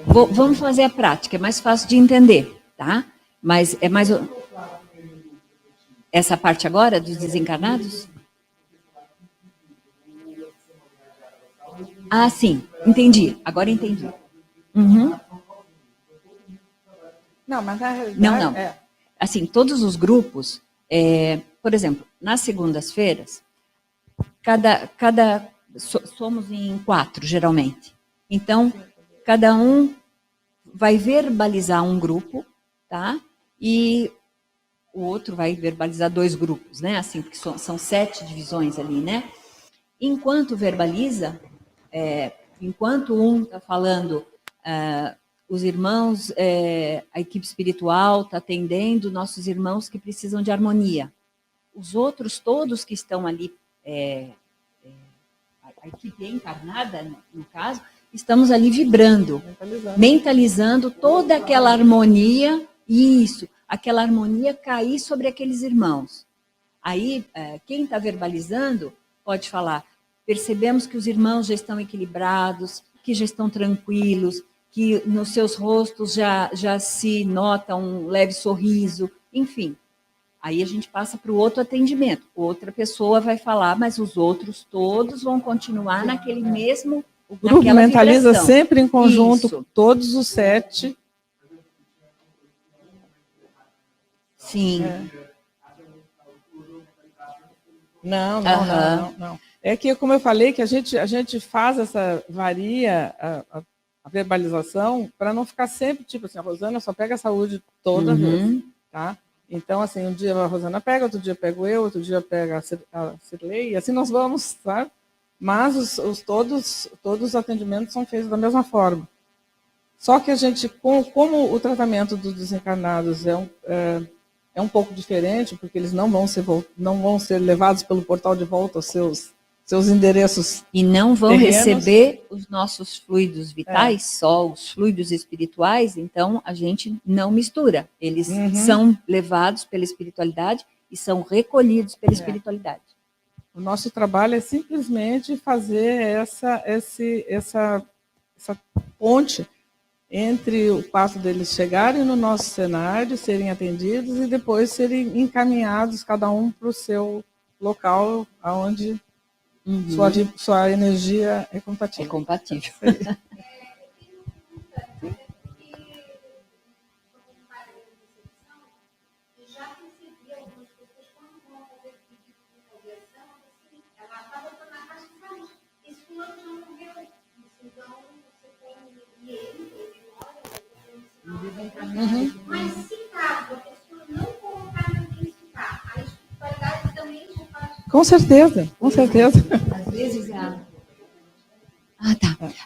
Vamos fazer a prática, é mais fácil de entender, tá? Mas é mais... Essa parte agora, dos desencarnados? Ah, sim, entendi. Agora entendi. Uhum. Não, mas na realidade... Não. Assim, todos os grupos, Por exemplo, nas segundas-feiras, somos em 4, geralmente. Então, cada um vai verbalizar um grupo, tá? E o outro vai verbalizar 2 grupos, né? Assim, porque são 7 divisões ali, né? Enquanto verbaliza, enquanto um está falando, os irmãos, a equipe espiritual está atendendo nossos irmãos que precisam de harmonia. Os outros todos que estão ali, a equipe encarnada, no caso, estamos ali vibrando, mentalizando toda aquela harmonia, aquela harmonia cair sobre aqueles irmãos. Aí, quem está verbalizando pode falar, percebemos que os irmãos já estão equilibrados, que já estão tranquilos, que nos seus rostos já se nota um leve sorriso, enfim. Aí a gente passa para o outro atendimento. Outra pessoa vai falar, mas os outros todos vão continuar naquele mesmo... O grupo mentaliza vibração. Sempre em conjunto, todos os 7. Sim. Não. É que, como eu falei, que a gente faz varia a verbalização para não ficar sempre, tipo assim, a Rosana só pega a saúde toda vez, tá? Então, assim, um dia a Rosana pega, outro dia pego eu, outro dia pega a Cirlei, e assim nós vamos, sabe? Mas todos os atendimentos são feitos da mesma forma. Só que a gente, como o tratamento dos desencarnados é um pouco diferente, porque eles não vão ser levados pelo portal de volta aos seus endereços. E não vão terrenos. Receber os nossos fluidos vitais, só os fluidos espirituais, então a gente não mistura. Eles são levados pela espiritualidade e são recolhidos pela espiritualidade. O nosso trabalho é simplesmente fazer essa ponte entre o fato deles chegarem no nosso cenário, serem atendidos e depois serem encaminhados, cada um para o seu local, onde sua energia é compatível. É compatível. Mas se caso a pessoa não colocar no identificar, a espiritualidade também já faz. Com certeza. Às vezes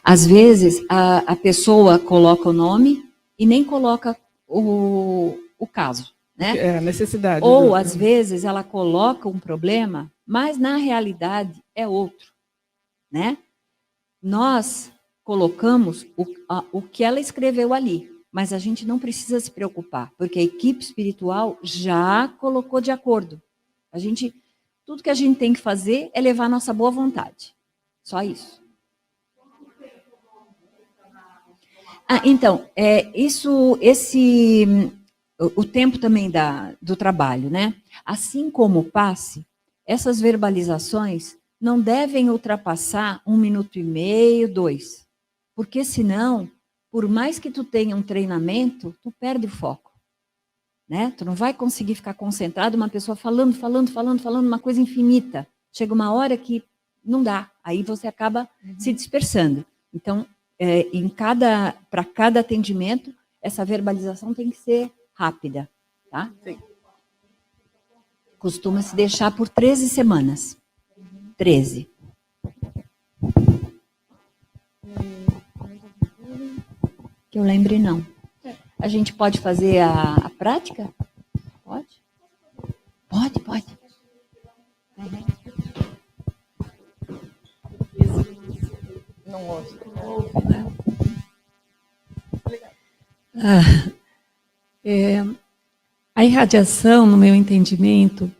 Às vezes a pessoa coloca o nome e nem coloca o caso, né? É a necessidade. Ou às vezes ela coloca um problema, mas na realidade é outro, né? Nós colocamos o que ela escreveu ali, mas a gente não precisa se preocupar, porque a equipe espiritual já colocou de acordo. Tudo que a gente tem que fazer é levar a nossa boa vontade. Só isso. Então, o tempo também do trabalho, né? Assim como o passe, essas verbalizações não devem ultrapassar 1 minuto e meio, 2. Porque senão, por mais que tu tenha um treinamento, tu perde o foco. Né? Tu não vai conseguir ficar concentrado, uma pessoa falando uma coisa infinita. Chega uma hora que não dá, aí você acaba se dispersando. Então, para cada atendimento, essa verbalização tem que ser rápida. Tá? Sim. Costuma-se deixar por 13 semanas. 13. Que eu lembre, não. A gente pode fazer a prática? Pode? Pode. Não ouve. A irradiação, no meu entendimento,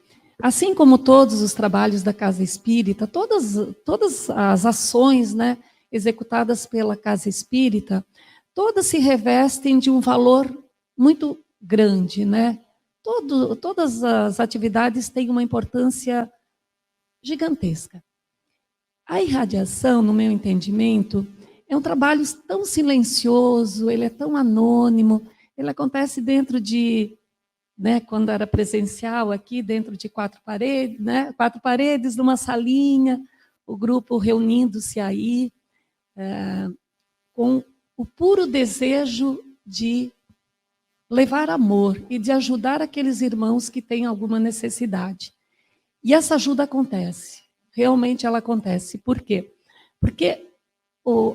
assim como todos os trabalhos da Casa Espírita, todas as ações, né, executadas pela Casa Espírita, todas se revestem de um valor muito grande, né? Todas as atividades têm uma importância gigantesca. A irradiação, no meu entendimento, é um trabalho tão silencioso, ele é tão anônimo, ele acontece dentro de né, quando era presencial aqui, dentro de 4 paredes, né, 4 paredes, numa salinha, o grupo reunindo-se aí, com o puro desejo de levar amor e de ajudar aqueles irmãos que têm alguma necessidade. E essa ajuda acontece, realmente ela acontece. Por quê? Porque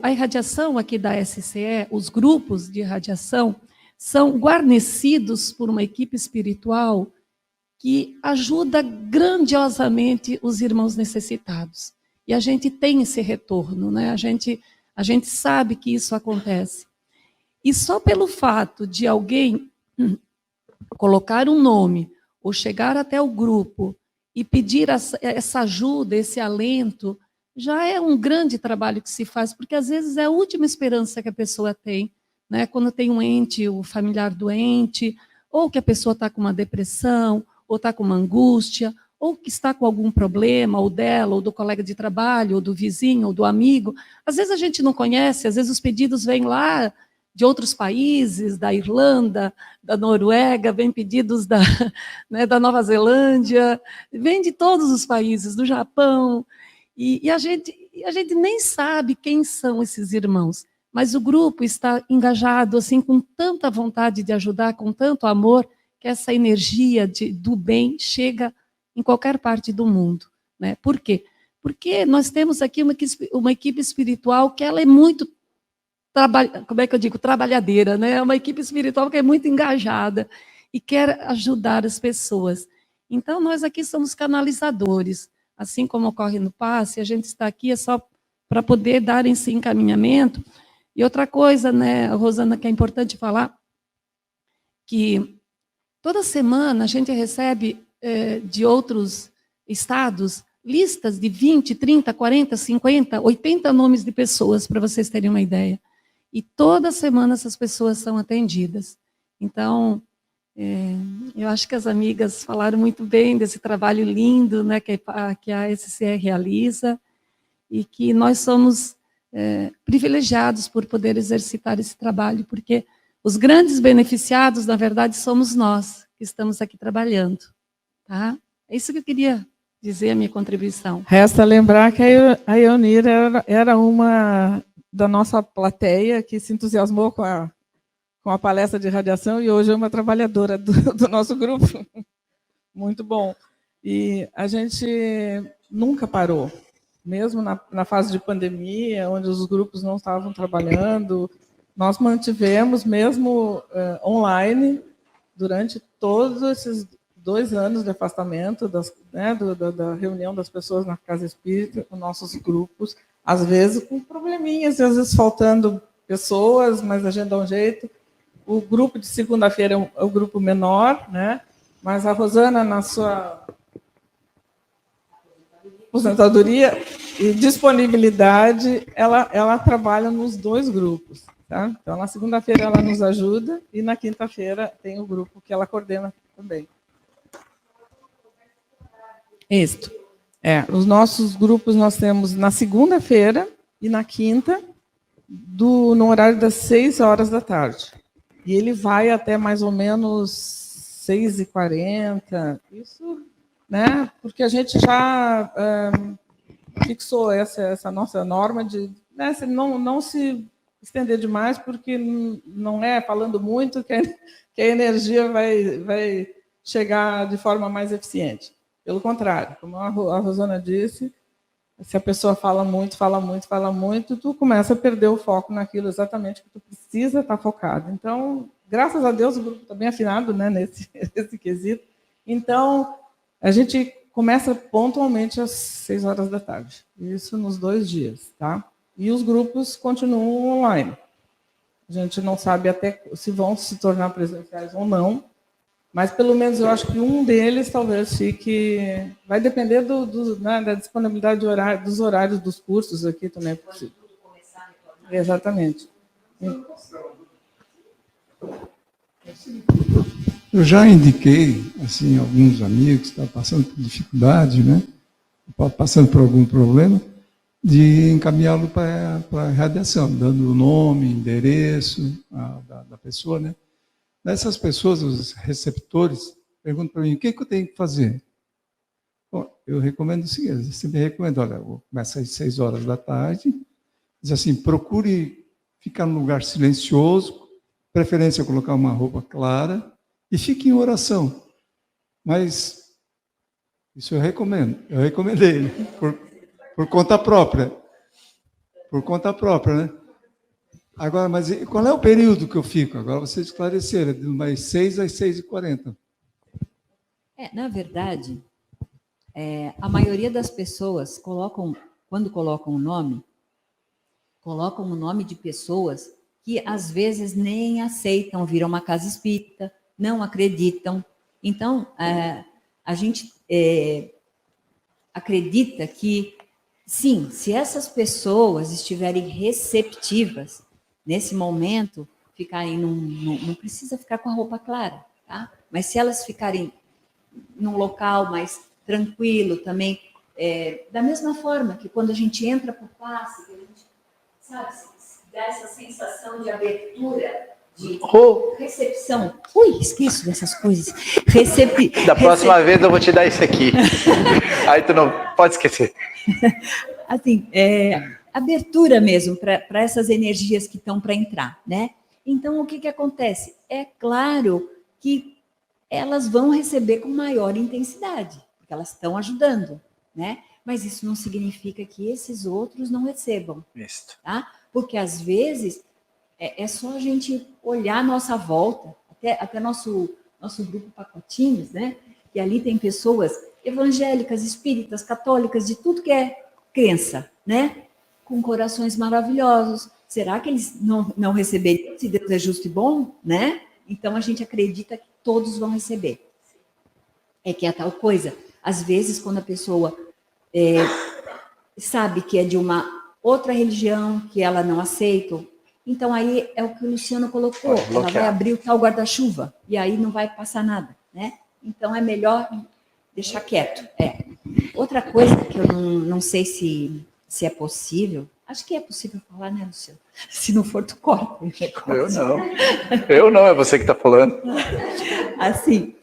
a irradiação aqui da SCE, os grupos de irradiação, são guarnecidos por uma equipe espiritual que ajuda grandiosamente os irmãos necessitados. E a gente tem esse retorno, né? A gente sabe que isso acontece. E só pelo fato de alguém colocar um nome ou chegar até o grupo e pedir essa ajuda, esse alento, já é um grande trabalho que se faz, porque às vezes é a última esperança que a pessoa tem, né? Quando tem um ente, o familiar doente, ou que a pessoa está com uma depressão, ou está com uma angústia, ou que está com algum problema, ou dela, ou do colega de trabalho, ou do vizinho, ou do amigo. Às vezes a gente não conhece, às vezes os pedidos vêm lá de outros países, da Irlanda, da Noruega, vêm pedidos né, da Nova Zelândia, vêm de todos os países, do Japão, e a gente nem sabe quem são esses irmãos, mas o grupo está engajado assim com tanta vontade de ajudar, com tanto amor, que essa energia do bem chega em qualquer parte do mundo, né? Por quê? Porque nós temos aqui uma equipe espiritual que ela é muito trabalhadeira, né? É uma equipe espiritual que é muito engajada e quer ajudar as pessoas. Então, nós aqui somos canalizadores. Assim como ocorre no passe, a gente está aqui só para poder dar esse encaminhamento. E outra coisa, né, Rosana, que é importante falar, que toda semana a gente recebe de outros estados listas de 20, 30, 40, 50, 80 nomes de pessoas, para vocês terem uma ideia. E toda semana essas pessoas são atendidas. Então, eu acho que as amigas falaram muito bem desse trabalho lindo, né, que a SCE realiza, e que nós somos privilegiados por poder exercitar esse trabalho, porque os grandes beneficiados, na verdade, somos nós, que estamos aqui trabalhando. Tá? É isso que eu queria dizer, a minha contribuição. Resta lembrar que a Ionira era uma da nossa plateia que se entusiasmou com a palestra de radiação e hoje é uma trabalhadora do nosso grupo. Muito bom. E a gente nunca parou, mesmo na fase de pandemia, onde os grupos não estavam trabalhando, nós mantivemos, mesmo online, durante todos esses 2 anos de afastamento da reunião das pessoas na Casa Espírita, com nossos grupos, às vezes com probleminhas, às vezes faltando pessoas, mas a gente dá um jeito. O grupo de segunda-feira é o grupo menor, né? Mas a Rosana, na sua aposentadoria e disponibilidade, ela trabalha nos 2 grupos. Tá? Então, na segunda-feira ela nos ajuda e na quinta-feira tem o grupo que ela coordena também. Isso. Os nossos grupos nós temos na segunda-feira e na quinta, no horário das 6 horas da tarde. E ele vai até mais ou menos 6h40. Isso, né? Porque a gente já fixou essa nossa norma de não se estender demais, porque não é falando muito que a energia vai chegar de forma mais eficiente. Pelo contrário, como a Rosana disse, se a pessoa fala muito, tu começa a perder o foco naquilo exatamente que tu precisa estar focado. Então, graças a Deus, o grupo está bem afinado, né, nesse quesito. Então, a gente começa pontualmente às 6 horas da tarde. Isso nos 2 dias, tá? E os grupos continuam online. A gente não sabe até se vão se tornar presenciais ou não, mas pelo menos eu acho que um deles talvez fique... Vai depender da disponibilidade dos horários dos cursos aqui também. É possível. Exatamente. Eu já indiquei, assim, alguns amigos que estavam passando por dificuldade, né? Passando por algum problema, de encaminhá-lo para a radiação, dando o nome, endereço da pessoa, né? Essas pessoas, os receptores, perguntam para mim, o que eu tenho que fazer? Bom, eu recomendo o seguinte, eu sempre recomendo, olha, começa às 6 horas da tarde, diz assim, procure ficar num lugar silencioso, preferência colocar uma roupa clara, e fique em oração. Mas isso eu recomendei, né? Por conta própria. Por conta própria, né? Agora, mas qual é o período que eu fico? Agora vocês esclareceram, de umas 6 às 6h40. Na verdade, a maioria das pessoas quando colocam o nome, colocam o nome de pessoas que às vezes nem aceitam vir a uma casa espírita, não acreditam. Então, a gente acredita que, sim, se essas pessoas estiverem receptivas, nesse momento, não precisa ficar com a roupa clara, tá? Mas se elas ficarem num local mais tranquilo também, da mesma forma que quando a gente entra por passe, a gente, sabe, dá essa sensação de abertura, de recepção. Ui, esqueço dessas coisas. Da próxima vez eu vou te dar isso aqui. Aí tu não pode esquecer. Assim, abertura mesmo para essas energias que estão para entrar, né? Então, o que acontece? É claro que elas vão receber com maior intensidade, porque elas estão ajudando, né? Mas isso não significa que esses outros não recebam, tá? Porque, às vezes, é só a gente olhar a nossa volta, até nosso grupo Pacotinhos, né? E ali tem pessoas evangélicas, espíritas, católicas, de tudo que é crença, né? Com corações maravilhosos. Será que eles não receberiam se Deus é justo e bom, né? Então, a gente acredita que todos vão receber. É que é tal coisa. Às vezes, quando a pessoa sabe que é de uma outra religião, que ela não aceita, então aí é o que o Luciano colocou. Ela vai abrir o tal guarda-chuva, e aí não vai passar nada, né? Então, é melhor deixar quieto. Outra coisa que eu não sei se é possível, acho que é possível falar, né, Luciano? Se não for, tu corta. Eu não, é você que está falando. Assim,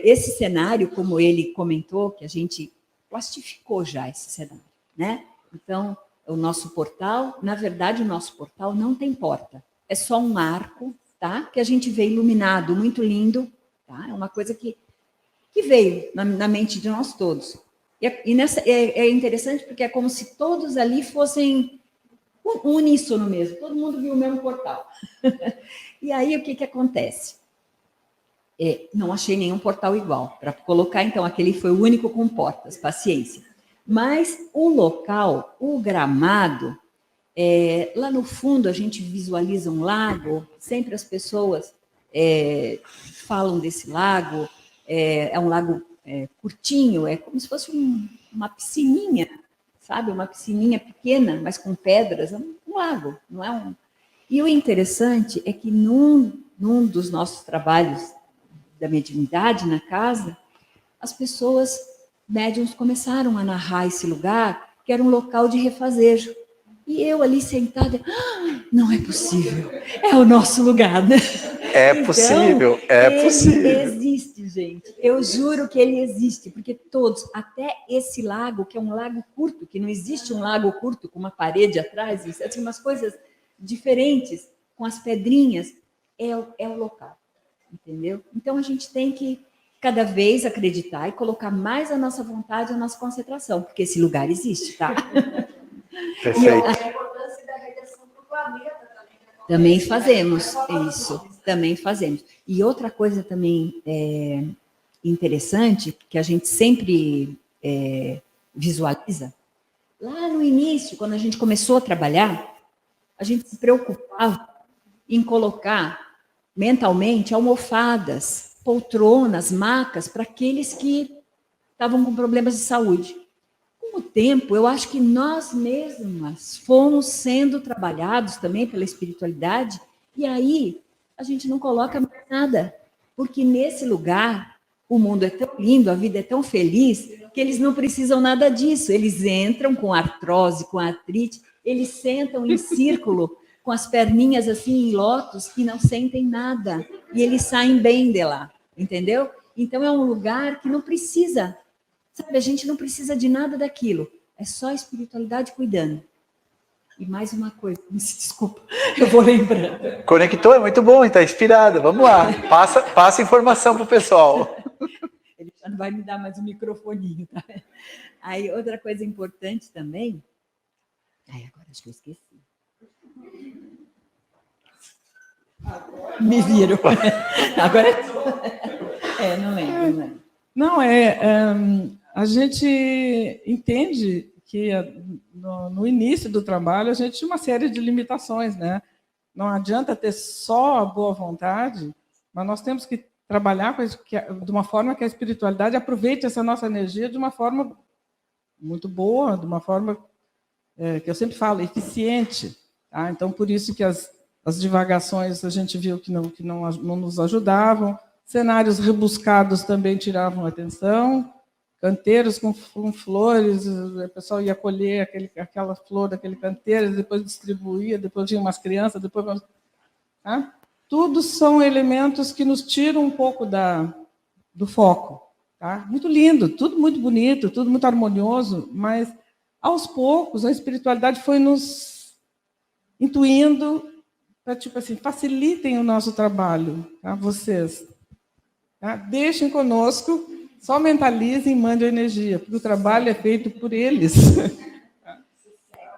esse cenário, como ele comentou, que a gente plastificou já esse cenário, né? Então, o nosso portal, na verdade, o nosso portal não tem porta. É só um arco, tá? Que a gente vê iluminado, muito lindo, tá? É uma coisa que veio na mente de nós todos. E é interessante porque é como se todos ali fossem uníssono mesmo, todo mundo viu o mesmo portal. E aí, o que acontece? Não achei nenhum portal igual. Para colocar, então, aquele foi o único com portas, paciência. Mas o local, o gramado, lá no fundo a gente visualiza um lago, sempre as pessoas falam desse lago, é um lago curtinho, é como se fosse uma piscininha, sabe? Uma piscininha pequena, mas com pedras, é um lago, não é um... E o interessante é que num dos nossos trabalhos da mediunidade na casa, as pessoas médiuns começaram a narrar esse lugar, que era um local de refazejo. E eu ali sentada, não é possível, é o nosso lugar, né? É possível, então, possível. Ele existe, gente. Eu juro que ele existe, porque todos, até esse lago, que é um lago curto, que não existe um lago curto com uma parede atrás, assim, umas coisas diferentes, com as pedrinhas, é o local, entendeu? Então, a gente tem que cada vez acreditar e colocar mais a nossa vontade, a nossa concentração, porque esse lugar existe, tá? Perfeito. A importância da regressão para o planeta também fazemos isso, também fazemos. E outra coisa também interessante, que a gente sempre visualiza, lá no início, quando a gente começou a trabalhar, a gente se preocupava em colocar mentalmente almofadas, poltronas, macas, para aqueles que estavam com problemas de saúde. Com o tempo, eu acho que nós mesmas fomos sendo trabalhados também pela espiritualidade, e aí a gente não coloca mais nada, porque nesse lugar o mundo é tão lindo, a vida é tão feliz, que eles não precisam nada disso. Eles entram com artrose, com artrite, eles sentam em círculo com as perninhas assim em lótus que não sentem nada e eles saem bem de lá, entendeu? Então é um lugar que não precisa, sabe, a gente não precisa de nada daquilo, é só a espiritualidade cuidando. E mais uma coisa, me desculpa, eu vou lembrando. Conectou, é muito bom, está inspirada. Vamos lá, passa informação para o pessoal. Ele já não vai me dar mais o microfoninho, tá? Aí, outra coisa importante também... Ai, agora acho que eu esqueci. Me viram. Agora... não lembro. Não, a gente entende que no início do trabalho a gente tinha uma série de limitações, né? Não adianta ter só a boa vontade, mas nós temos que trabalhar de uma forma que a espiritualidade aproveite essa nossa energia de uma forma muito boa, de uma forma que eu sempre falo, eficiente. Tá? Então, por isso que as divagações a gente viu que não nos ajudavam, cenários rebuscados também tiravam atenção, canteiros com flores, o pessoal ia colher aquela flor daquele canteiro, depois distribuía, depois tinha umas crianças, depois... Tá? Tudo são elementos que nos tiram um pouco do foco. Tá? Muito lindo, tudo muito bonito, tudo muito harmonioso, mas, aos poucos, a espiritualidade foi nos intuindo para, tipo assim, facilitem o nosso trabalho, tá? Vocês. Tá? Deixem conosco, só mentalizem e mandem a energia, porque o trabalho é feito por eles.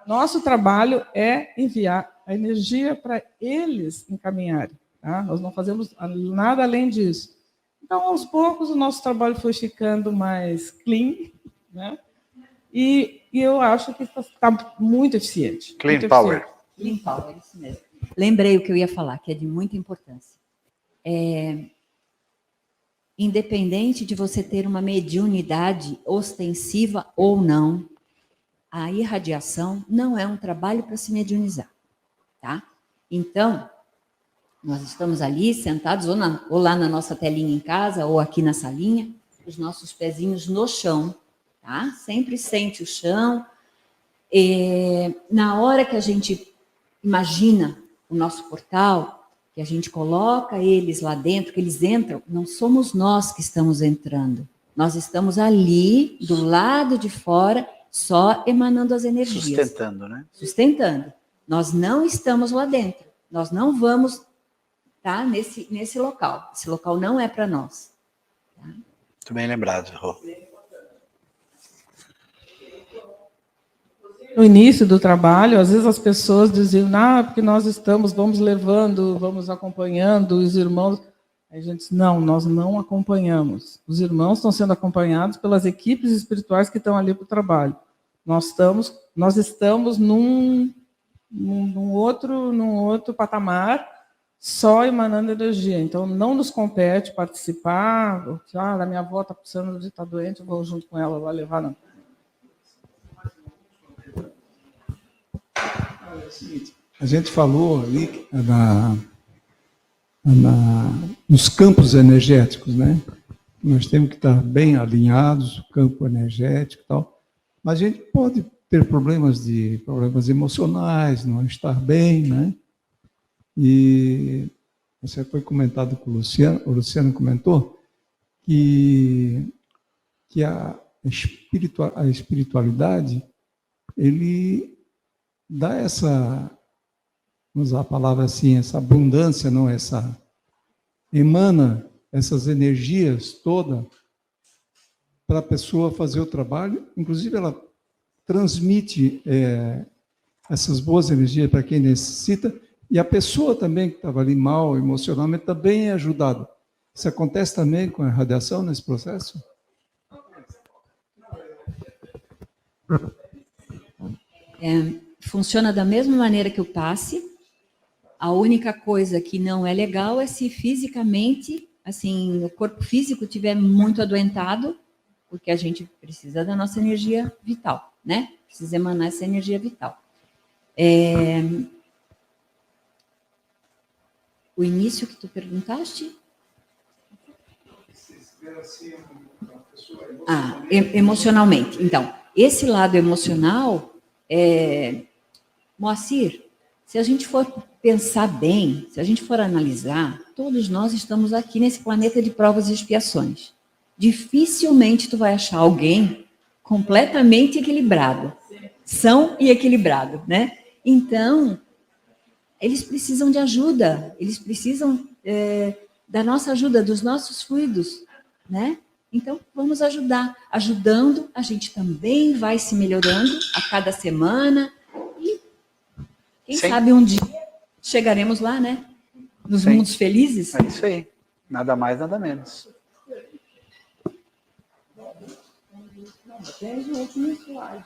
Nosso trabalho é enviar a energia para eles encaminharem. Tá? Nós não fazemos nada além disso. Então, aos poucos, o nosso trabalho foi ficando mais clean, né? E eu acho que está muito eficiente. Clean muito Power. Eficiente. Clean Power, isso mesmo. Lembrei o que eu ia falar, que é de muita importância. Independente de você ter uma mediunidade ostensiva ou não, a irradiação não é um trabalho para se mediunizar, tá? Então, nós estamos ali sentados, ou lá na nossa telinha em casa, ou aqui na salinha, os nossos pezinhos no chão, tá? Sempre sente o chão. Na hora que a gente imagina o nosso portal, que a gente coloca eles lá dentro, que eles entram, não somos nós que estamos entrando. Nós estamos ali, do lado de fora, só emanando as energias. Sustentando, né? Sustentando. Nós não estamos lá dentro. Nós não vamos estar nesse local. Esse local não é para nós. Tá? Muito bem lembrado, Rô. No início do trabalho, às vezes as pessoas diziam, porque nós vamos levando, vamos acompanhando os irmãos. Aí a gente disse, não, nós não acompanhamos. Os irmãos estão sendo acompanhados pelas equipes espirituais que estão ali para o trabalho. Nós estamos num outro patamar, só emanando energia. Então, não nos compete participar. A minha avó está precisando de estar doente, eu vou junto com ela, vou levar, não. É o seguinte, a gente falou ali nos campos energéticos, né? Nós temos que estar bem alinhados, o campo energético e tal, mas a gente pode ter problemas emocionais, não estar bem, né? E você foi comentado com o Luciano comentou que a espiritualidade, ele dá essa, vamos usar a palavra assim, essa abundância, não emana essas energias todas para a pessoa fazer o trabalho, inclusive ela transmite essas boas energias para quem necessita, e a pessoa também que estava ali mal emocionalmente também é ajudada. Isso acontece também com a radiação nesse processo? Funciona da mesma maneira que o passe. A única coisa que não é legal é se fisicamente, assim, o corpo físico estiver muito adoentado, porque a gente precisa da nossa energia vital, né? Precisa emanar essa energia vital. O início que tu perguntaste? Emocionalmente. Então, esse lado emocional, Moacir, Se a gente for pensar bem, se a gente for analisar, todos nós estamos aqui nesse planeta de provas e expiações. Dificilmente tu vai achar alguém completamente equilibrado, são e equilibrado, né? Então, eles precisam de ajuda, eles precisam da nossa ajuda, dos nossos fluidos, né? Então, vamos ajudar. Ajudando, a gente também vai se melhorando a cada semana e, quem Sim. sabe, um dia chegaremos lá, né? Nos Sim. mundos felizes. É isso aí. Nada mais, nada menos. Tem o último slide.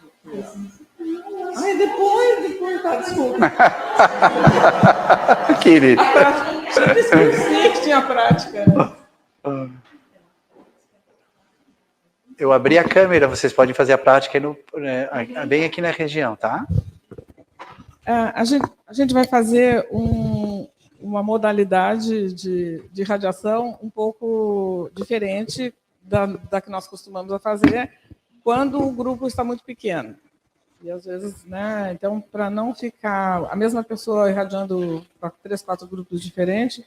Ai, depois, tá, desculpa. Querido. Sempre esqueci que tinha prática. Eu abri a câmera, vocês podem fazer a prática bem aqui na região, tá? A gente vai fazer uma modalidade de radiação um pouco diferente da que nós costumamos a fazer quando o grupo está muito pequeno. E às vezes, né? Então, para não ficar a mesma pessoa irradiando para 3, 4 grupos diferentes,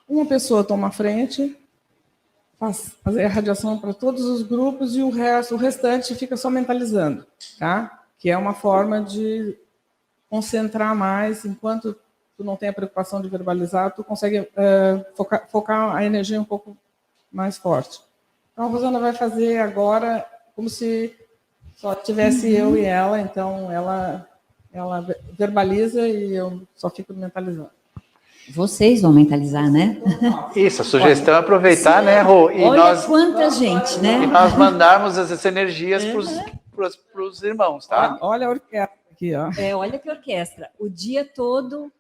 uma pessoa toma a frente, faz a radiação para todos os grupos e o restante fica só mentalizando, tá? Que é uma forma de concentrar mais, enquanto tu não tem a preocupação de verbalizar, tu consegue focar a energia um pouco mais forte. Então, a Rosana vai fazer agora como se só tivesse eu e ela, então ela verbaliza e eu só fico mentalizando. Vocês vão mentalizar, né? Isso, a sugestão é aproveitar, né, Rô? E Olha quanta gente, né? E nós mandarmos essas energias para os irmãos, tá? Olha a orquestra aqui, ó. Olha que orquestra. O dia todo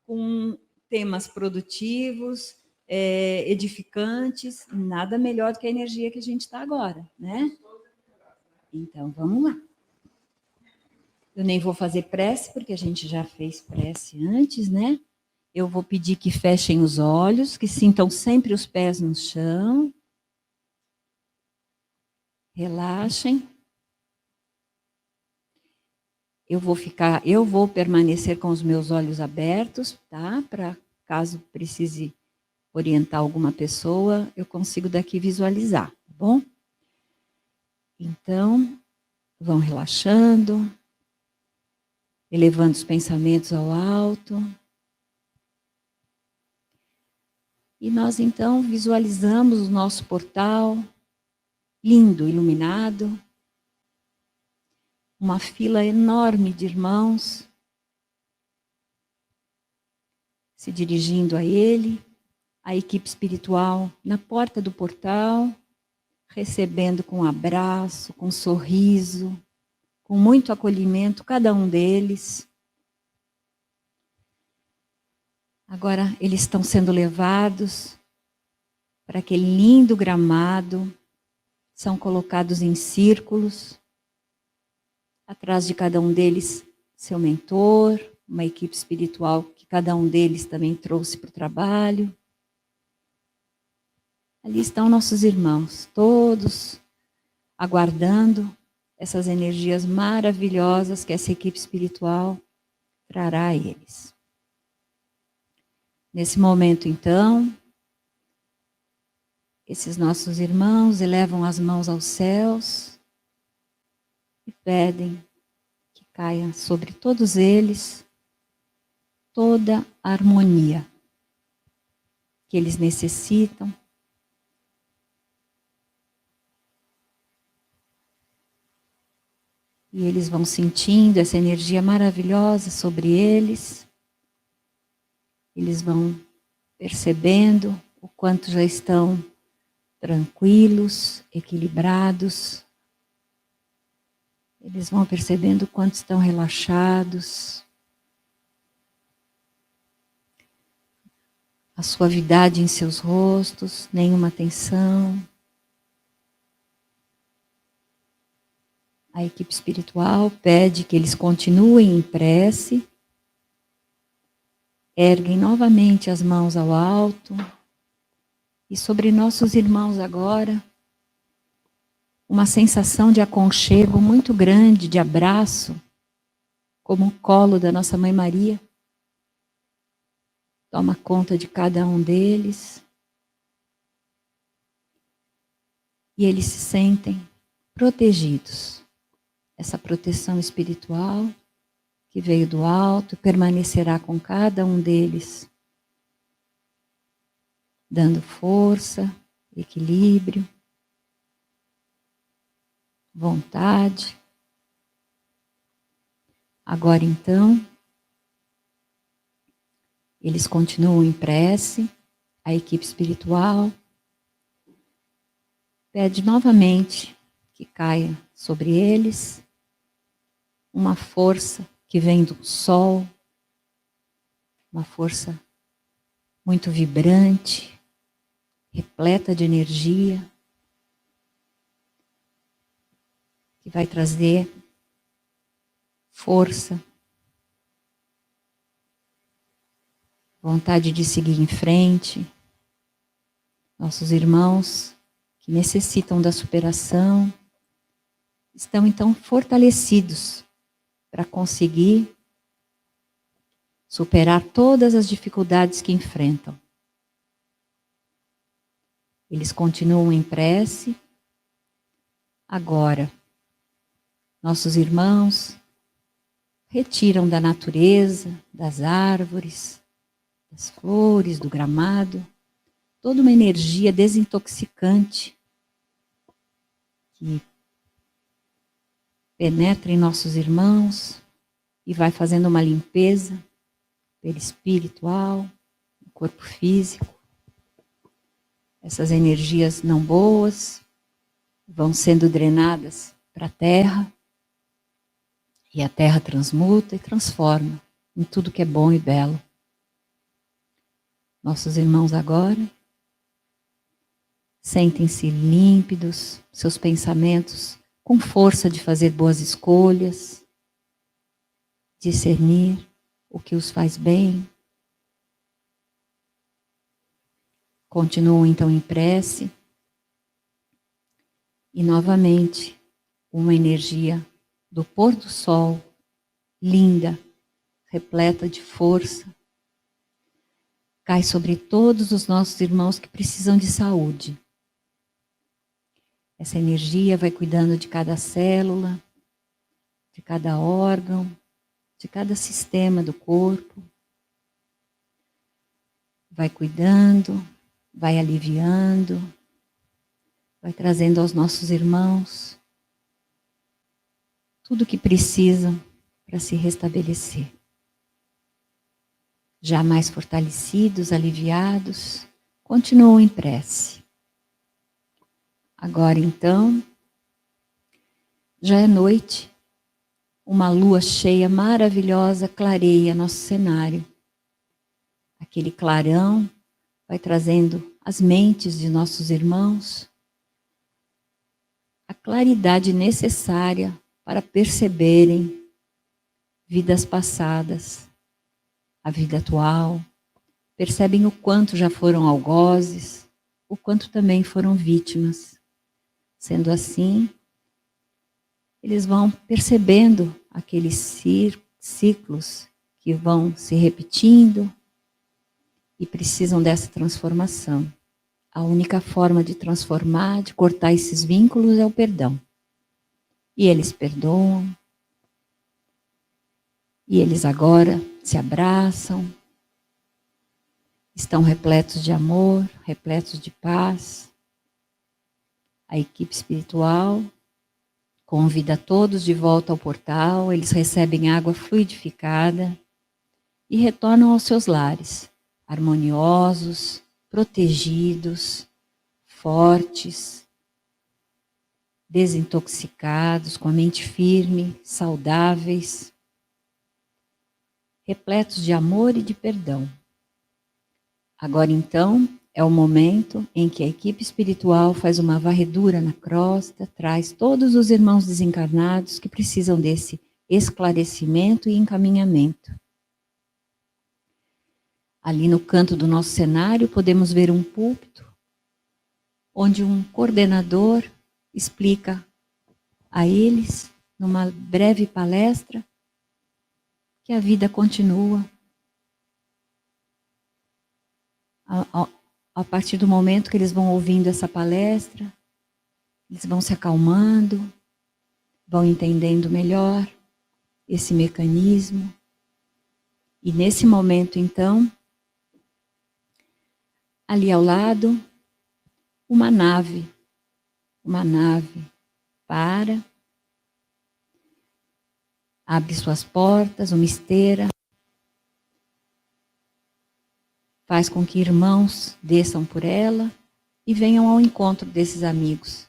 com temas produtivos, edificantes, nada melhor do que a energia que a gente está agora, né? Então, vamos lá. Eu nem vou fazer prece, porque a gente já fez prece antes, né? Eu vou pedir que fechem os olhos, que sintam sempre os pés no chão. Relaxem. Eu vou permanecer com os meus olhos abertos, tá? Para caso precise orientar alguma pessoa, eu consigo daqui visualizar, tá bom? Então, vão relaxando, elevando os pensamentos ao alto. E nós, então, visualizamos o nosso portal, lindo, iluminado, uma fila enorme de irmãos se dirigindo a ele, a equipe espiritual na porta do portal, recebendo com um abraço, com um sorriso, com muito acolhimento, cada um deles. Agora eles estão sendo levados para aquele lindo gramado, são colocados em círculos, atrás de cada um deles seu mentor, uma equipe espiritual que cada um deles também trouxe para o trabalho. Ali estão nossos irmãos, todos aguardando essas energias maravilhosas que essa equipe espiritual trará a eles. Nesse momento, então, esses nossos irmãos elevam as mãos aos céus e pedem que caia sobre todos eles toda a harmonia que eles necessitam. E eles vão sentindo essa energia maravilhosa sobre eles. Eles vão percebendo o quanto já estão tranquilos, equilibrados. Eles vão percebendo o quanto estão relaxados. A suavidade em seus rostos, nenhuma tensão. A equipe espiritual pede que eles continuem em prece. Erguem novamente as mãos ao alto. E sobre nossos irmãos agora, uma sensação de aconchego muito grande, de abraço, como o colo da nossa Mãe Maria, toma conta de cada um deles. E eles se sentem protegidos. Essa proteção espiritual que veio do alto permanecerá com cada um deles, dando força, equilíbrio, vontade. Agora então, eles continuam em prece, a equipe espiritual pede novamente que caia sobre eles uma força que vem do sol, uma força muito vibrante, repleta de energia, que vai trazer força, vontade de seguir em frente. Nossos irmãos que necessitam da superação estão então fortalecidos para conseguir superar todas as dificuldades que enfrentam. Eles continuam em prece. Agora, nossos irmãos retiram da natureza, das árvores, das flores, do gramado, toda uma energia desintoxicante que penetra em nossos irmãos e vai fazendo uma limpeza perispiritual, no corpo físico. Essas energias não boas vão sendo drenadas para a terra, e a terra transmuta e transforma em tudo que é bom e belo. Nossos irmãos agora sentem-se límpidos, seus pensamentos com força de fazer boas escolhas, discernir o que os faz bem. Continuam então em prece e novamente uma energia do pôr do sol, linda, repleta de força, cai sobre todos os nossos irmãos que precisam de saúde. Essa energia vai cuidando de cada célula, de cada órgão, de cada sistema do corpo. Vai cuidando, vai aliviando, vai trazendo aos nossos irmãos tudo o que precisam para se restabelecer. Já mais fortalecidos, aliviados, continuam em prece. Agora então, já é noite, uma lua cheia maravilhosa clareia nosso cenário. Aquele clarão vai trazendo às mentes de nossos irmãos a claridade necessária para perceberem vidas passadas, a vida atual, percebem o quanto já foram algozes, o quanto também foram vítimas. Sendo assim, eles vão percebendo aqueles ciclos que vão se repetindo e precisam dessa transformação. A única forma de transformar, de cortar esses vínculos é o perdão. E eles perdoam. E eles agora se abraçam. Estão repletos de amor, repletos de paz. A equipe espiritual convida todos de volta ao portal. Eles recebem água fluidificada e retornam aos seus lares, harmoniosos, protegidos, fortes, desintoxicados, com a mente firme, saudáveis, repletos de amor e de perdão. Agora então é o momento em que a equipe espiritual faz uma varredura na crosta, traz todos os irmãos desencarnados que precisam desse esclarecimento e encaminhamento. Ali no canto do nosso cenário podemos ver um púlpito, onde um coordenador explica a eles, numa breve palestra, que a vida continua. A partir do momento que eles vão ouvindo essa palestra, eles vão se acalmando, vão entendendo melhor esse mecanismo. E nesse momento, então, ali ao lado, uma nave para, abre suas portas, uma esteira, faz com que irmãos desçam por ela e venham ao encontro desses amigos.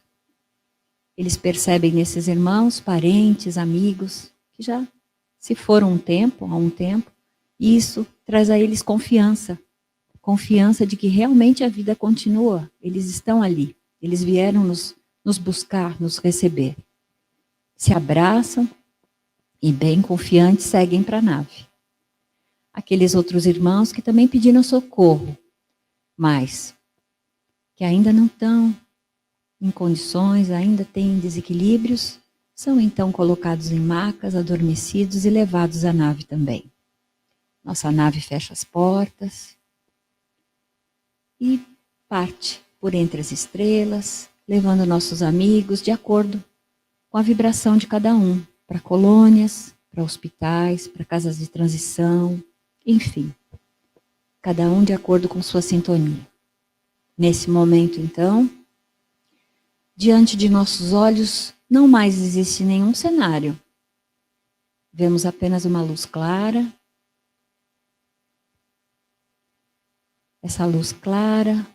Eles percebem nesses irmãos, parentes, amigos, que já se foram há um tempo, e isso traz a eles confiança de que realmente a vida continua, eles estão ali, eles vieram nos buscar, nos receber. Se abraçam e bem confiantes seguem para a nave. Aqueles outros irmãos que também pediram socorro, mas que ainda não estão em condições, ainda têm desequilíbrios, são então colocados em macas, adormecidos e levados à nave também. Nossa nave fecha as portas e parte por entre as estrelas, levando nossos amigos de acordo com a vibração de cada um, para colônias, para hospitais, para casas de transição, enfim, cada um de acordo com sua sintonia. Nesse momento, então, diante de nossos olhos, não mais existe nenhum cenário. Vemos apenas uma luz clara. Essa luz clara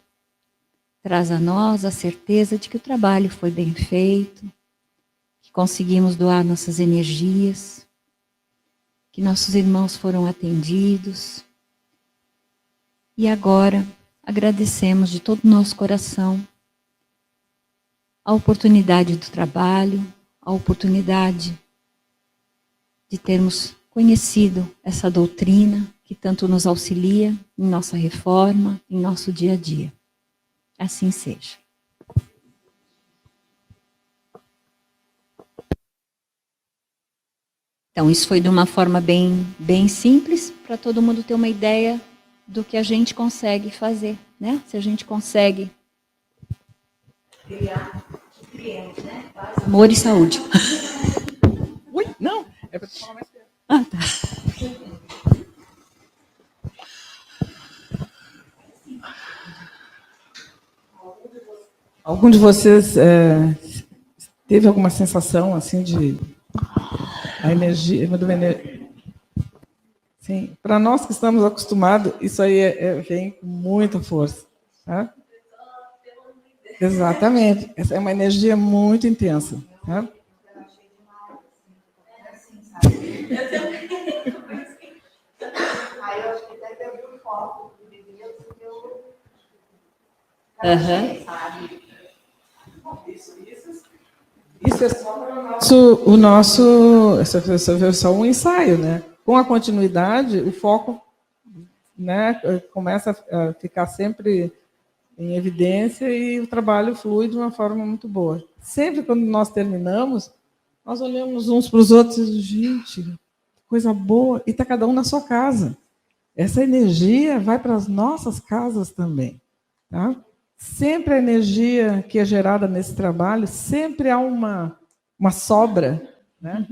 traz a nós a certeza de que o trabalho foi bem feito, que conseguimos doar nossas energias, que nossos irmãos foram atendidos. E agora agradecemos de todo o nosso coração a oportunidade do trabalho, a oportunidade de termos conhecido essa doutrina que tanto nos auxilia em nossa reforma, em nosso dia a dia. Assim seja. Então, isso foi de uma forma bem simples, para todo mundo ter uma ideia do que a gente consegue fazer, né? Se a gente consegue criar, né? Paz, amor e saúde. Ui, não, é para falar mais perto. Ah, tá. Algum de vocês teve alguma sensação assim de a energia? Sim, para nós que estamos acostumados, isso aí vem com muita força. Tá? Exatamente, essa é uma energia muito intensa. Tá? Aí eu acho que até perdi o foco do Deus, porque eu... sabe? Isso é só para só um ensaio, né? Com a continuidade, o foco, né, começa a ficar sempre em evidência e o trabalho flui de uma forma muito boa. Sempre quando nós terminamos, nós olhamos uns para os outros e gente, coisa boa, e está cada um na sua casa. Essa energia vai para as nossas casas também. Tá? Sempre a energia que é gerada nesse trabalho, sempre há uma sobra, né?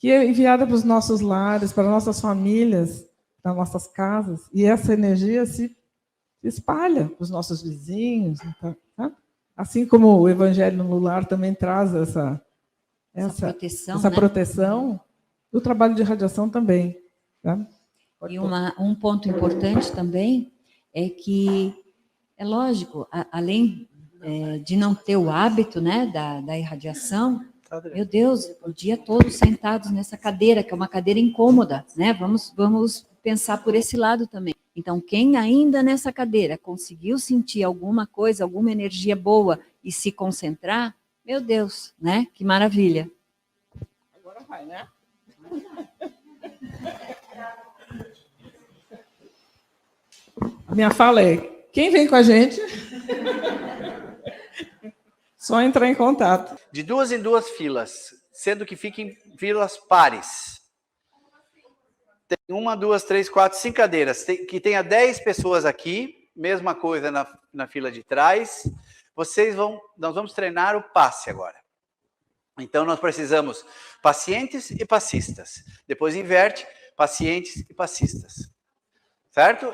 Que é enviada para os nossos lares, para nossas famílias, para nossas casas, e essa energia se espalha para os nossos vizinhos. Tá? Assim como o Evangelho no Lar também traz essa proteção, o trabalho de radiação também. Tá? E um ponto importante também é que, é lógico, além de não ter o hábito, né, da irradiação, meu Deus, o dia todo sentados nessa cadeira, que é uma cadeira incômoda, né? Vamos pensar por esse lado também. Então, quem ainda nessa cadeira conseguiu sentir alguma coisa, alguma energia boa e se concentrar, meu Deus, né? Que maravilha. Agora vai, né? A minha fala é, quem vem com a gente, só entrar em contato. De 2 em 2 filas, sendo que fiquem filas pares. Tem 1, 2, 3, 4, 5 cadeiras, que tenha 10 pessoas aqui mesma coisa na fila de trás. Nós vamos treinar o passe agora. Então, nós precisamos pacientes e passistas. Depois inverte, pacientes e passistas. Certo?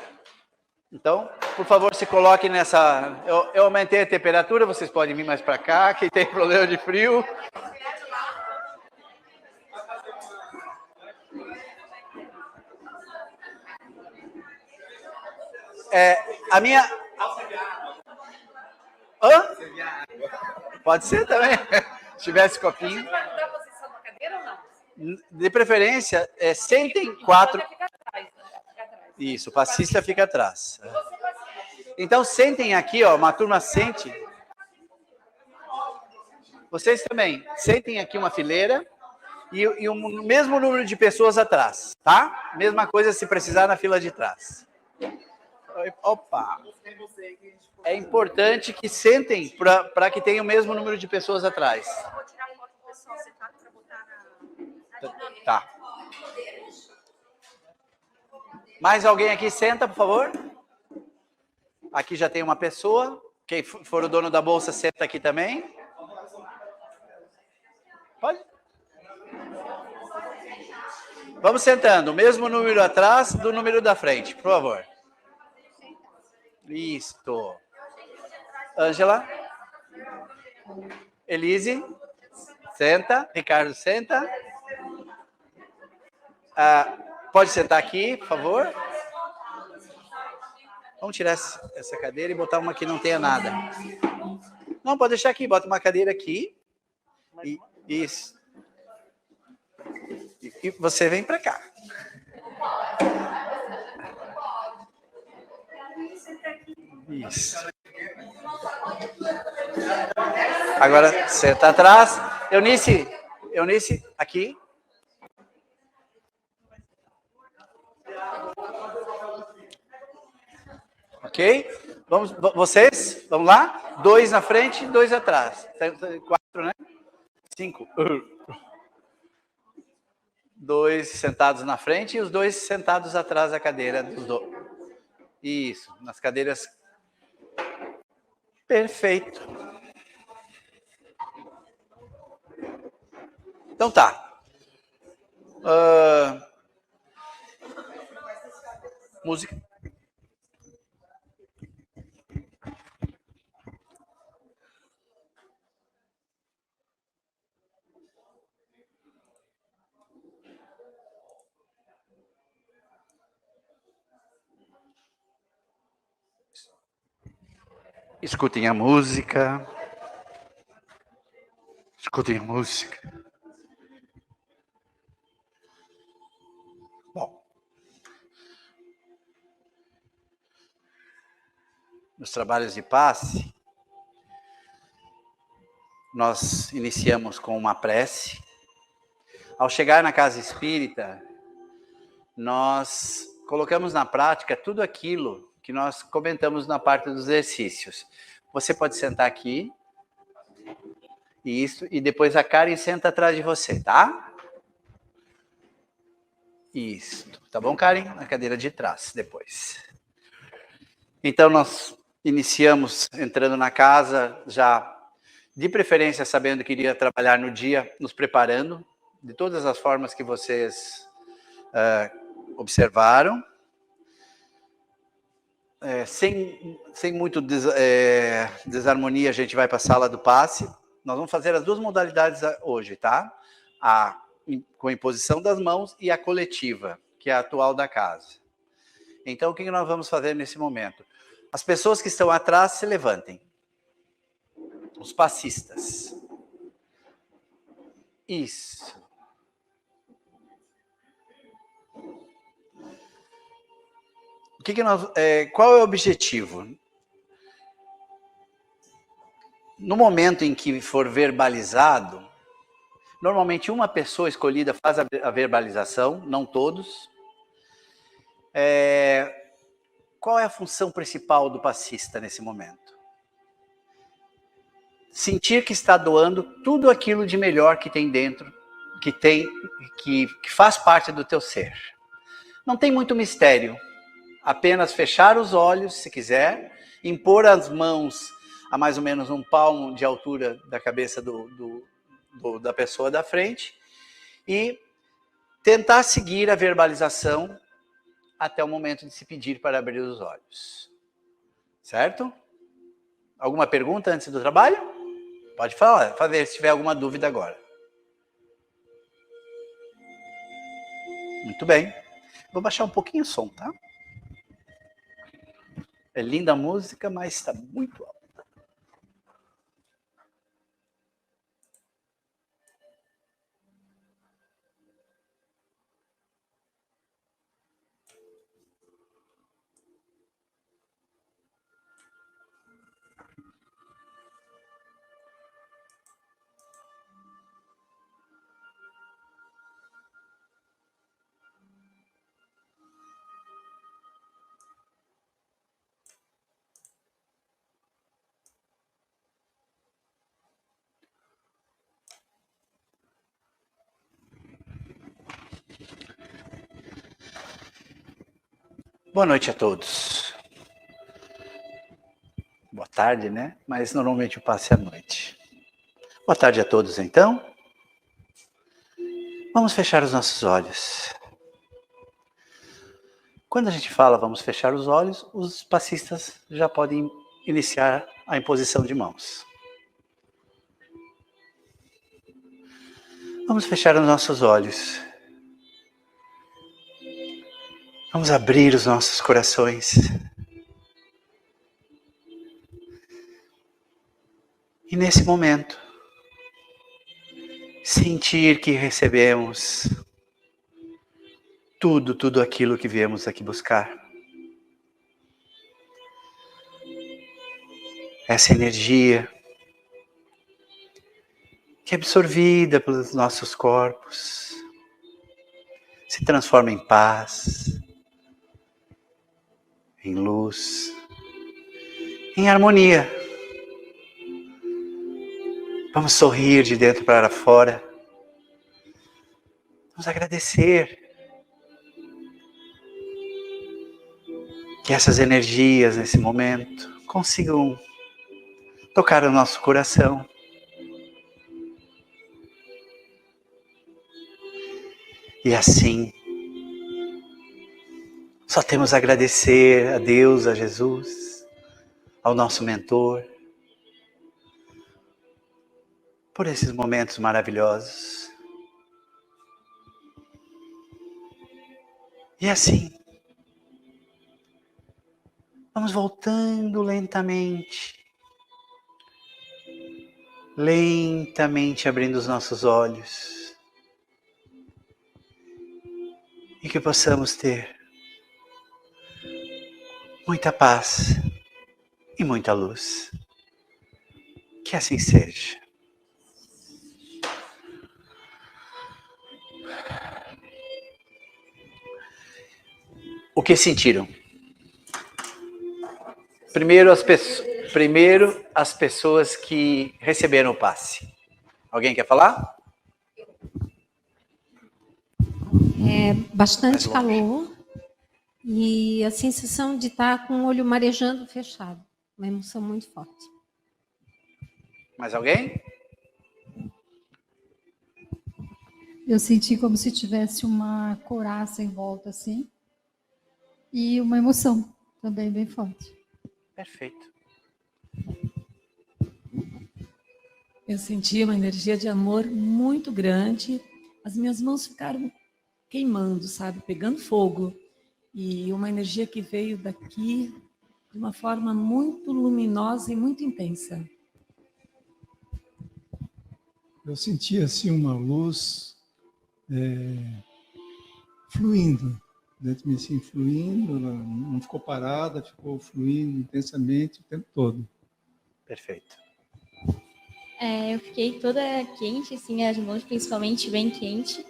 Então, por favor, se coloque nessa... Eu aumentei a temperatura, vocês podem vir mais para cá. Quem tem problema de frio... A minha... Hã? Pode ser também. Se tivesse copinho. Você vai mudar a posição da cadeira ou não? De preferência, sentem 4... Fica atrás, né? Fica atrás. Isso, o passista fica atrás. E você, paciente? Então, sentem aqui, ó, uma turma sente. Vocês também, sentem aqui uma fileira e o mesmo número de pessoas atrás, tá? Mesma coisa se precisar na fila de trás. Opa! É importante que sentem para que tenha o mesmo número de pessoas atrás. Eu vou tirar foto do pessoal sentado para botar na dinâmica. Tá. Mais alguém aqui senta, por favor? Aqui já tem uma pessoa. Quem for o dono da bolsa, senta aqui também. Pode? Vamos sentando. O mesmo número atrás do número da frente, por favor. Isto. Ângela. Elise. Senta. Ricardo, senta. Pode sentar aqui, por favor. Vamos tirar essa cadeira e botar uma que não tenha nada. Não, pode deixar aqui. Bota uma cadeira aqui. Isso. E você vem para cá. Isso. Agora, senta atrás. Eunice, aqui. Ok? Vocês, vamos lá? 2 na frente, 2 atrás. 4, né? 5. 2 sentados na frente e os 2 sentados atrás da cadeira dos dois. Isso, nas cadeiras. Perfeito. Então tá. Música. Escutem a música. Escutem a música. Bom. Nos trabalhos de passe, nós iniciamos com uma prece. Ao chegar na casa espírita, nós colocamos na prática tudo aquilo que nós comentamos na parte dos exercícios. Você pode sentar aqui. Isso. E depois a Karen senta atrás de você, tá? Isso. Tá bom, Karen? Na cadeira de trás, depois. Então, nós iniciamos entrando na casa, já de preferência sabendo que iria trabalhar no dia, nos preparando, de todas as formas que vocês observaram. Sem muito desarmonia, a gente vai para a sala do passe. Nós vamos fazer as 2 modalidades hoje, tá? Com a imposição das mãos e a coletiva, que é a atual da casa. Então, o que nós vamos fazer nesse momento? As pessoas que estão atrás se levantem. Os passistas. Isso. Qual é o objetivo? No momento em que for verbalizado, normalmente uma pessoa escolhida faz a verbalização, não todos. Qual é a função principal do passista nesse momento? Sentir que está doando tudo aquilo de melhor que tem dentro, que faz parte do teu ser. Não tem muito mistério. apenas fechar os olhos, se quiser, impor as mãos a mais ou menos um palmo de altura da cabeça da pessoa da frente e tentar seguir a verbalização até o momento de se pedir para abrir os olhos. Certo? Alguma pergunta antes do trabalho? Pode fazer se tiver alguma dúvida agora. Muito bem. Vou baixar um pouquinho o som, tá? É linda a música, mas está muito alto. Boa noite a todos. Boa tarde, né? Mas normalmente eu passo a noite. Boa tarde a todos, então. Vamos fechar os nossos olhos. Quando a gente fala vamos fechar os olhos, os passistas já podem iniciar a imposição de mãos. Vamos fechar os nossos olhos. Vamos abrir os nossos corações. E nesse momento, sentir que recebemos tudo aquilo que viemos aqui buscar. Essa energia que é absorvida pelos nossos corpos, se transforma em paz, em luz, em harmonia. Vamos sorrir de dentro para fora. Vamos agradecer que essas energias nesse momento consigam tocar o nosso coração. E assim, só temos a agradecer a Deus, a Jesus, ao nosso mentor, por esses momentos maravilhosos. E assim, vamos voltando lentamente abrindo os nossos olhos. E que possamos ter muita paz e muita luz. Que assim seja. O que sentiram? Primeiro as pessoas que receberam o passe. Alguém quer falar? Bastante calor e a sensação de estar com o olho marejando fechado. Uma emoção muito forte. Mais alguém? Eu senti como se tivesse uma couraça em volta, assim, e uma emoção também bem forte. Perfeito. Eu senti uma energia de amor muito grande. As minhas mãos ficaram queimando, sabe? Pegando fogo. E uma energia que veio daqui de uma forma muito luminosa e muito intensa. Eu senti assim uma luz fluindo dentro de mim, assim, fluindo, ela não ficou parada, ficou fluindo intensamente o tempo todo. Perfeito. Eu fiquei toda quente, assim, as mãos principalmente bem quente.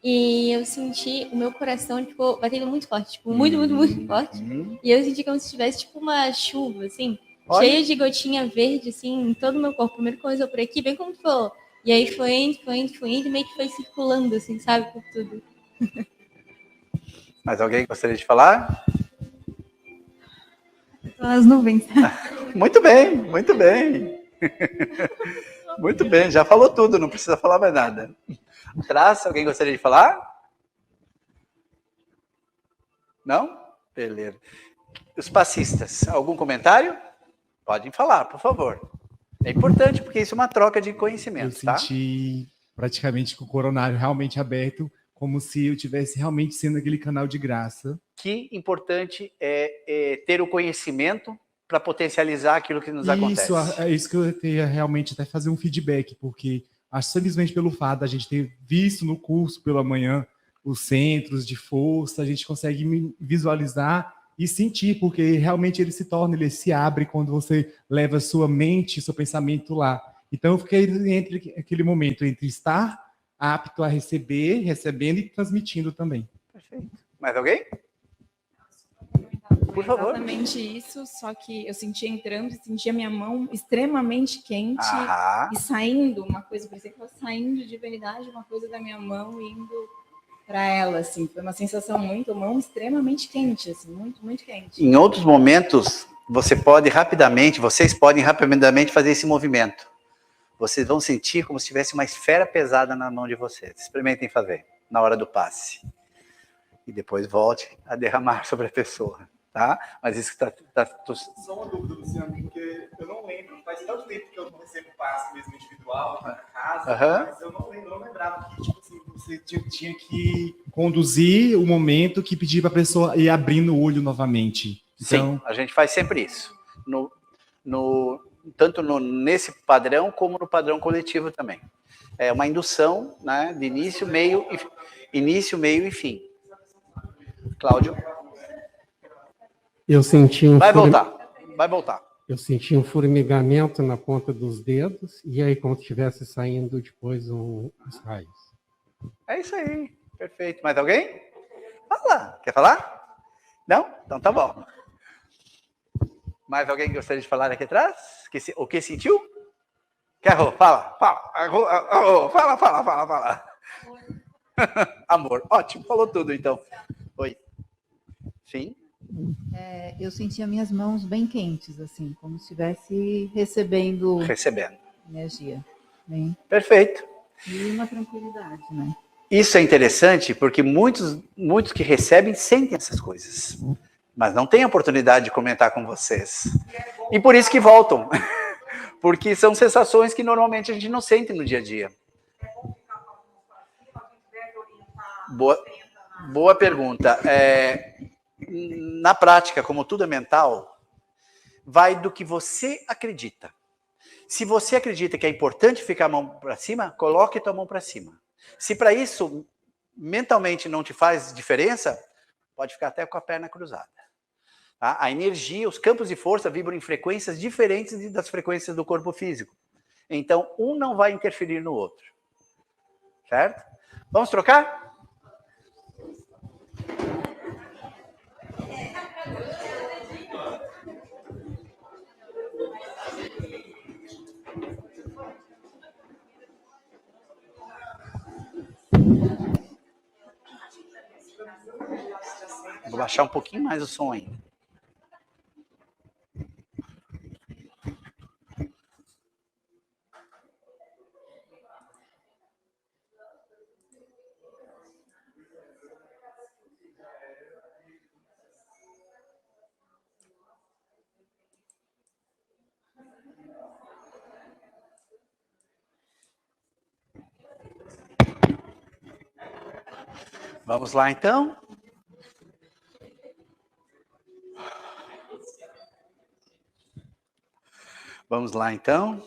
E eu senti, o meu coração ficou batendo muito forte, tipo, muito forte. E eu senti como se tivesse, tipo, uma chuva, assim, cheia de gotinha verde, assim, em todo o meu corpo. Primeiro começou por aqui, bem como tu falou. E aí foi indo, meio que foi circulando, assim, sabe, por tudo. Mais alguém gostaria de falar? As nuvens. Muito bem, muito bem. Muito bem, já falou tudo, não precisa falar mais nada. Atrás, alguém gostaria de falar? Não? Beleza. Os passistas, algum comentário? Podem falar, por favor. É importante, porque isso é uma troca de conhecimento, Eu senti praticamente com o coronário realmente aberto, como se eu tivesse realmente sendo aquele canal de graça. Que importante é ter o conhecimento para potencializar aquilo que nos acontece. É isso que eu queria realmente até fazer um feedback, porque acho que simplesmente pelo fato da gente ter visto no curso pela manhã os centros de força, a gente consegue visualizar e sentir, porque realmente ele se abre quando você leva sua mente, seu pensamento lá. Então eu fiquei entre aquele momento entre estar apto a receber, recebendo e transmitindo também. Perfeito. Mais alguém? Por favor. Exatamente isso, só que eu sentia entrando, sentia minha mão extremamente quente e saindo, uma coisa, por exemplo, saindo de verdade, uma coisa da minha mão indo para ela, assim, foi uma sensação mão extremamente quente, assim, muito, muito quente. Em outros momentos, vocês podem rapidamente fazer esse movimento. Vocês vão sentir como se tivesse uma esfera pesada na mão de vocês. Experimentem fazer na hora do passe. E depois volte a derramar sobre a pessoa, tá? Mas isso tá... Só uma dúvida, Luciano, porque eu não lembro, faz tanto tempo que eu não recebo passe mesmo individual aqui na casa, mas eu não lembrava que, tipo assim, você tinha que conduzir o momento que pedia para a pessoa ir abrindo o olho novamente. Então... Sim, a gente faz sempre isso. Tanto nesse padrão, como no padrão coletivo também. É uma indução, né, de início, meio e fim. Cláudio? Eu senti Vai voltar. Eu senti um formigamento na ponta dos dedos, e aí como se estivesse saindo depois os raios. É isso aí, perfeito. Mais alguém? Fala, quer falar? Não? Então tá bom. Mais alguém que gostaria de falar aqui atrás? O que sentiu? Quer, Rô? Fala. Fala. Amor, ótimo, falou tudo então. Oi. Sim? Eu sentia minhas mãos bem quentes, assim, como se estivesse recebendo energia. Bem... Perfeito. E uma tranquilidade, né? Isso é interessante porque muitos que recebem sentem essas coisas, mas não têm a oportunidade de comentar com vocês. E por isso que voltam, porque são sensações que normalmente a gente não sente no dia a dia. Boa pergunta. Na prática, como tudo é mental, vai do que você acredita. Se você acredita que é importante ficar a mão para cima, coloque tua mão para cima. Se para isso mentalmente não te faz diferença, pode ficar até com a perna cruzada. Tá? A energia, os campos de força vibram em frequências diferentes das frequências do corpo físico. Então, um não vai interferir no outro. Certo? Vamos trocar? Vou baixar um pouquinho mais o som ainda. Vamos lá, então. Vamos lá, então.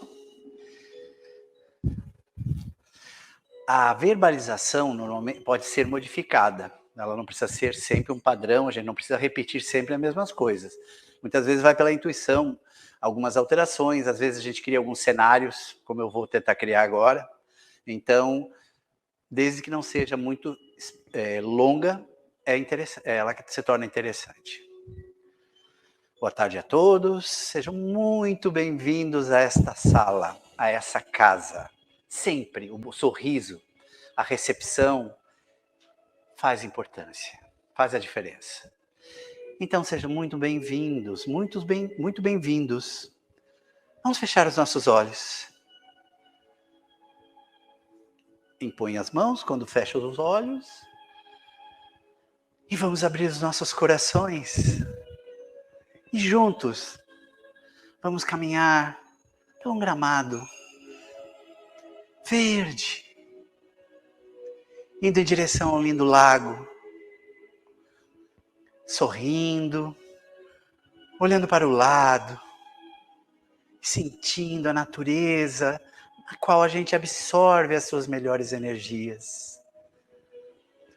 A verbalização normalmente pode ser modificada. Ela não precisa ser sempre um padrão, a gente não precisa repetir sempre as mesmas coisas. Muitas vezes vai pela intuição, algumas alterações, às vezes a gente cria alguns cenários, como eu vou tentar criar agora. Então, desde que não seja muito longa, ela se torna interessante. Boa tarde a todos, sejam muito bem-vindos a esta sala, a essa casa. Sempre o sorriso, a recepção faz importância, faz a diferença. Então sejam muito bem-vindos, muito bem-vindos. Vamos fechar os nossos olhos. Impõe as mãos quando fecha os olhos. E vamos abrir os nossos corações. E juntos, vamos caminhar por um gramado verde, indo em direção ao lindo lago, sorrindo, olhando para o lado, sentindo a natureza, a qual a gente absorve as suas melhores energias.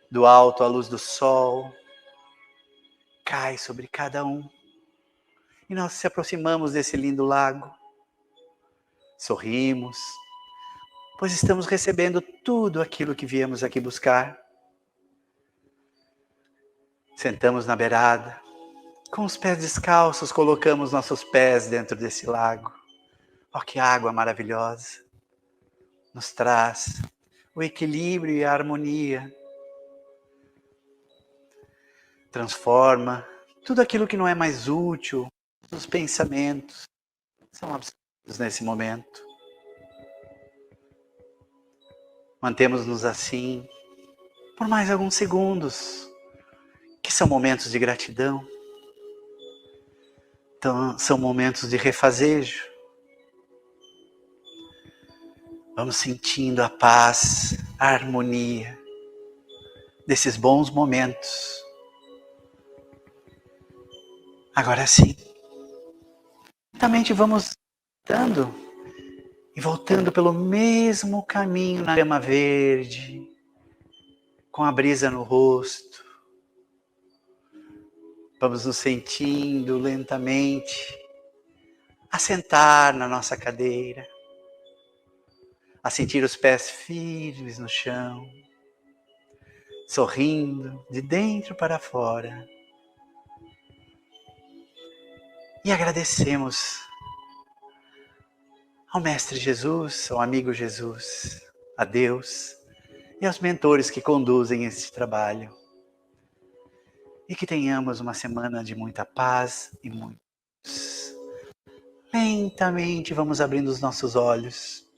Do alto, a luz do sol cai sobre cada um. E nós se aproximamos desse lindo lago. Sorrimos, pois estamos recebendo tudo aquilo que viemos aqui buscar. Sentamos na beirada, com os pés descalços, colocamos nossos pés dentro desse lago. Oh, que água maravilhosa! Nos traz o equilíbrio e a harmonia. Transforma tudo aquilo que não é mais útil. Os pensamentos são absurdos nesse momento. Mantemos-nos assim por mais alguns segundos, que são momentos de gratidão. Então, são momentos de refazejo. Vamos sentindo a paz, a harmonia desses bons momentos. Agora sim, lentamente vamos dando e voltando pelo mesmo caminho na grama verde, com a brisa no rosto. Vamos nos sentindo lentamente a sentar na nossa cadeira, a sentir os pés firmes no chão, sorrindo de dentro para fora. E agradecemos ao Mestre Jesus, ao amigo Jesus, a Deus e aos mentores que conduzem esse trabalho. E que tenhamos uma semana de muita paz e muitos. Lentamente vamos abrindo os nossos olhos.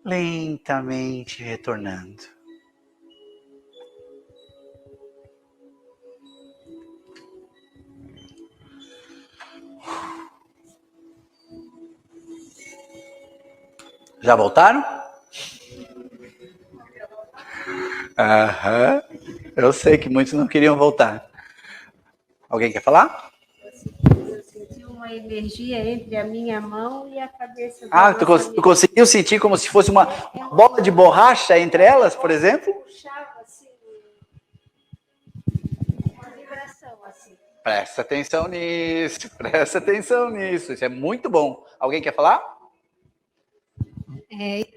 Lentamente retornando. Já voltaram? Aham. Eu sei que muitos não queriam voltar. Alguém quer falar? Eu senti uma energia entre a minha mão e a cabeça da Ah, tu conseguiu sentir como se fosse uma bola de borracha entre elas, por exemplo? puxava assim, uma vibração assim. Presta atenção nisso, presta atenção nisso. Isso é muito bom. Alguém quer falar?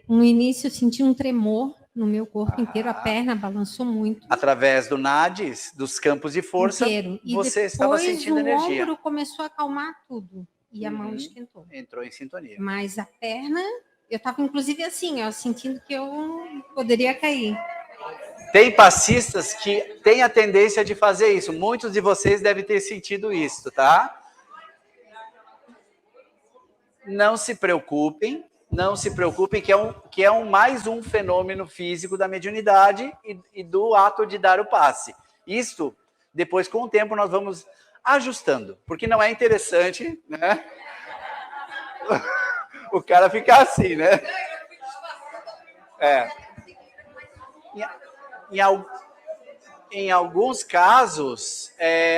No início eu senti um tremor no meu corpo inteiro, a perna balançou muito. Através do NADIS, dos campos de força, Inteiro. E você estava sentindo energia. o ombro começou a acalmar tudo e a mão esquentou. Entrou em sintonia. Mas a perna, eu estava inclusive assim, ó, sentindo que eu poderia cair. Tem passistas que têm a tendência de fazer isso. Muitos de vocês devem ter sentido isso, tá? Não se preocupem. Não se preocupem, que é mais um fenômeno físico da mediunidade e do ato de dar o passe. Isto, depois, com o tempo, nós vamos ajustando, porque não é interessante, né? O cara ficar assim, né? Em alguns casos,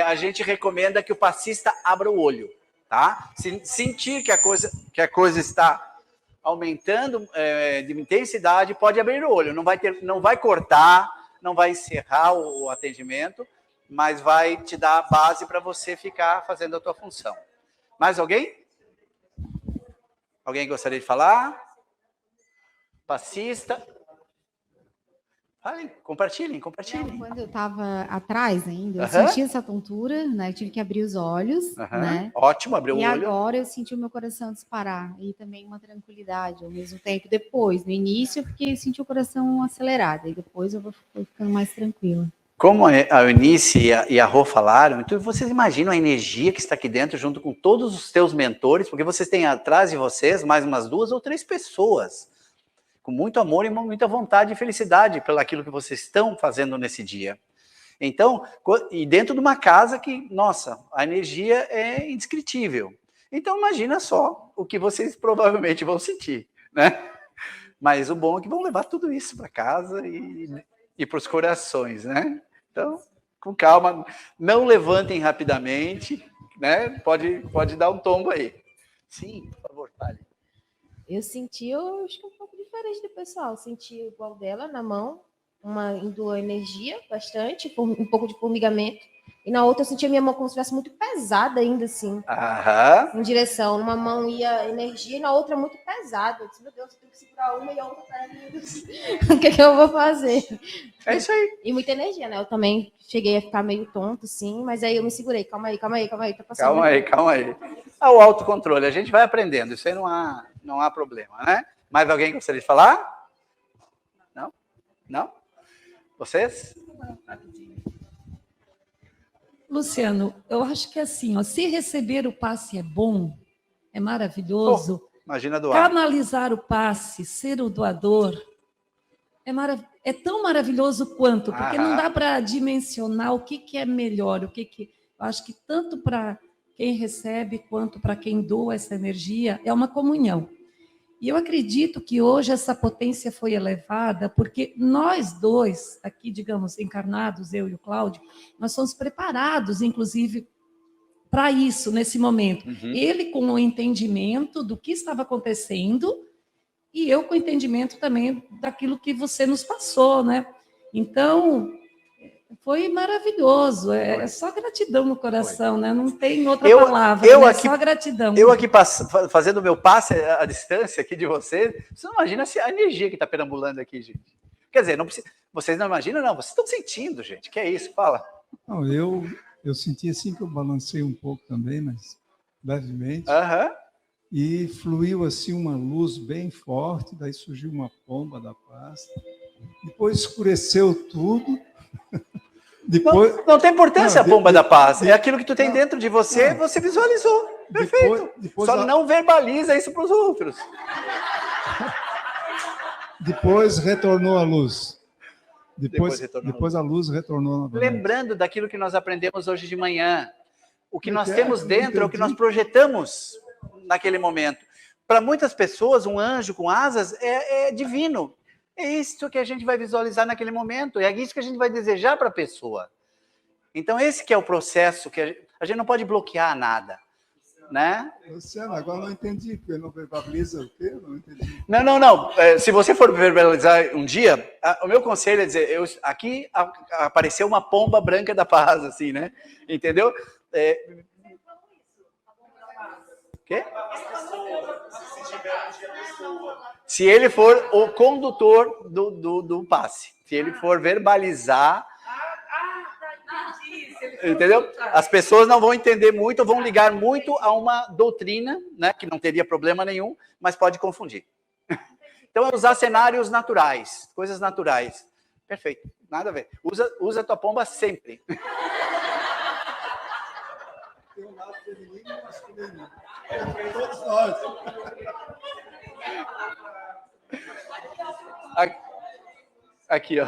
a gente recomenda que o passista abra o olho, tá? Se sentir que a coisa está aumentando de intensidade, pode abrir o olho. Não vai cortar, não vai encerrar o atendimento, mas vai te dar a base para você ficar fazendo a tua função. Mais alguém? Alguém gostaria de falar? Passista? Fale, compartilhem. Não, quando eu estava atrás ainda, eu senti essa tontura, né? Eu tive que abrir os olhos, né? Ótimo, abriu o olho. E agora eu senti o meu coração disparar. E também uma tranquilidade ao mesmo tempo. Depois, no início, eu senti o coração acelerado. E depois eu vou ficando mais tranquila. Como a Eunice e a Rô falaram, então vocês imaginam a energia que está aqui dentro, junto com todos os teus mentores, porque vocês têm atrás de vocês mais umas 2 ou 3 pessoas, com muito amor e muita vontade e felicidade pelo aquilo que vocês estão fazendo nesse dia. Então, e dentro de uma casa que, nossa, a energia é indescritível. Então, imagina só o que vocês provavelmente vão sentir, né? Mas o bom é que vão levar tudo isso para casa e para os corações, né? Então, com calma, não levantem rapidamente, né? Pode dar um tombo aí. Sim, por favor, fale. Eu senti, eu acho que um pouco diferente do pessoal. Eu senti igual dela na mão, indo energia bastante, um pouco de formigamento. E na outra eu senti a minha mão como se estivesse muito pesada ainda, assim. Em direção. Numa mão ia energia e na outra muito pesada. Eu disse, meu Deus, eu tenho que segurar uma e a outra perna. O que eu vou fazer? É isso aí. E muita energia, né? Eu também cheguei a ficar meio tonto, assim, mas aí eu me segurei. Calma aí. Tá passando. Calma aí. O autocontrole, a gente vai aprendendo. Isso aí não há problema, né? Mais alguém gostaria de falar? Não? Vocês? Luciano, eu acho que assim, ó, se receber o passe é bom, é maravilhoso. Imagina doar. Canalizar o passe, ser o doador, é tão maravilhoso quanto, porque não dá para dimensionar o que é melhor, eu acho que tanto para quem recebe quanto para quem doa essa energia é uma comunhão. E eu acredito que hoje essa potência foi elevada porque nós dois, aqui, digamos, encarnados, eu e o Cláudio, nós somos preparados, inclusive, para isso, nesse momento. Ele com o entendimento do que estava acontecendo e eu com o entendimento também daquilo que você nos passou, né? Então, foi maravilhoso. É só gratidão no coração, né? Não tem outra palavra, né? Só gratidão. Eu aqui fazendo o meu passe à distância aqui de vocês, você não imagina a energia que está perambulando aqui, gente. Quer dizer, não precisa, vocês não imaginam, não. Vocês estão sentindo, gente. Que é isso? Fala. Não, eu senti assim que eu balancei um pouco também, mas levemente. E fluiu assim uma luz bem forte, daí surgiu uma pomba da paz. Depois escureceu tudo. Depois, não tem importância a bomba da paz. É aquilo que tu tem dentro de você, você visualizou. Perfeito. Só não verbaliza isso para os outros. Depois retornou a luz. Depois a luz retornou novamente. Lembrando daquilo que nós aprendemos hoje de manhã. O que nós temos dentro é o que nós projetamos naquele momento. Para muitas pessoas, um anjo com asas é divino. É isso que a gente vai visualizar naquele momento, é isso que a gente vai desejar para a pessoa. Então, esse que é o processo, que a gente não pode bloquear nada, né? Luciano, agora não entendi, porque não verbaliza o quê? Não entendi. Não. Se você for verbalizar um dia, o meu conselho é dizer, aqui apareceu uma pomba branca da paz, assim, né? Entendeu? Quê? Se ele for o condutor do passe, se ele for verbalizar, entendeu? As pessoas não vão entender muito, vão ligar muito a uma doutrina, né, que não teria problema nenhum, mas pode confundir. Então é usar cenários naturais, coisas naturais. Perfeito, nada a ver. Usa a tua pomba sempre. Tem um lado feminino e masculino. Todos nós. Aqui, ó.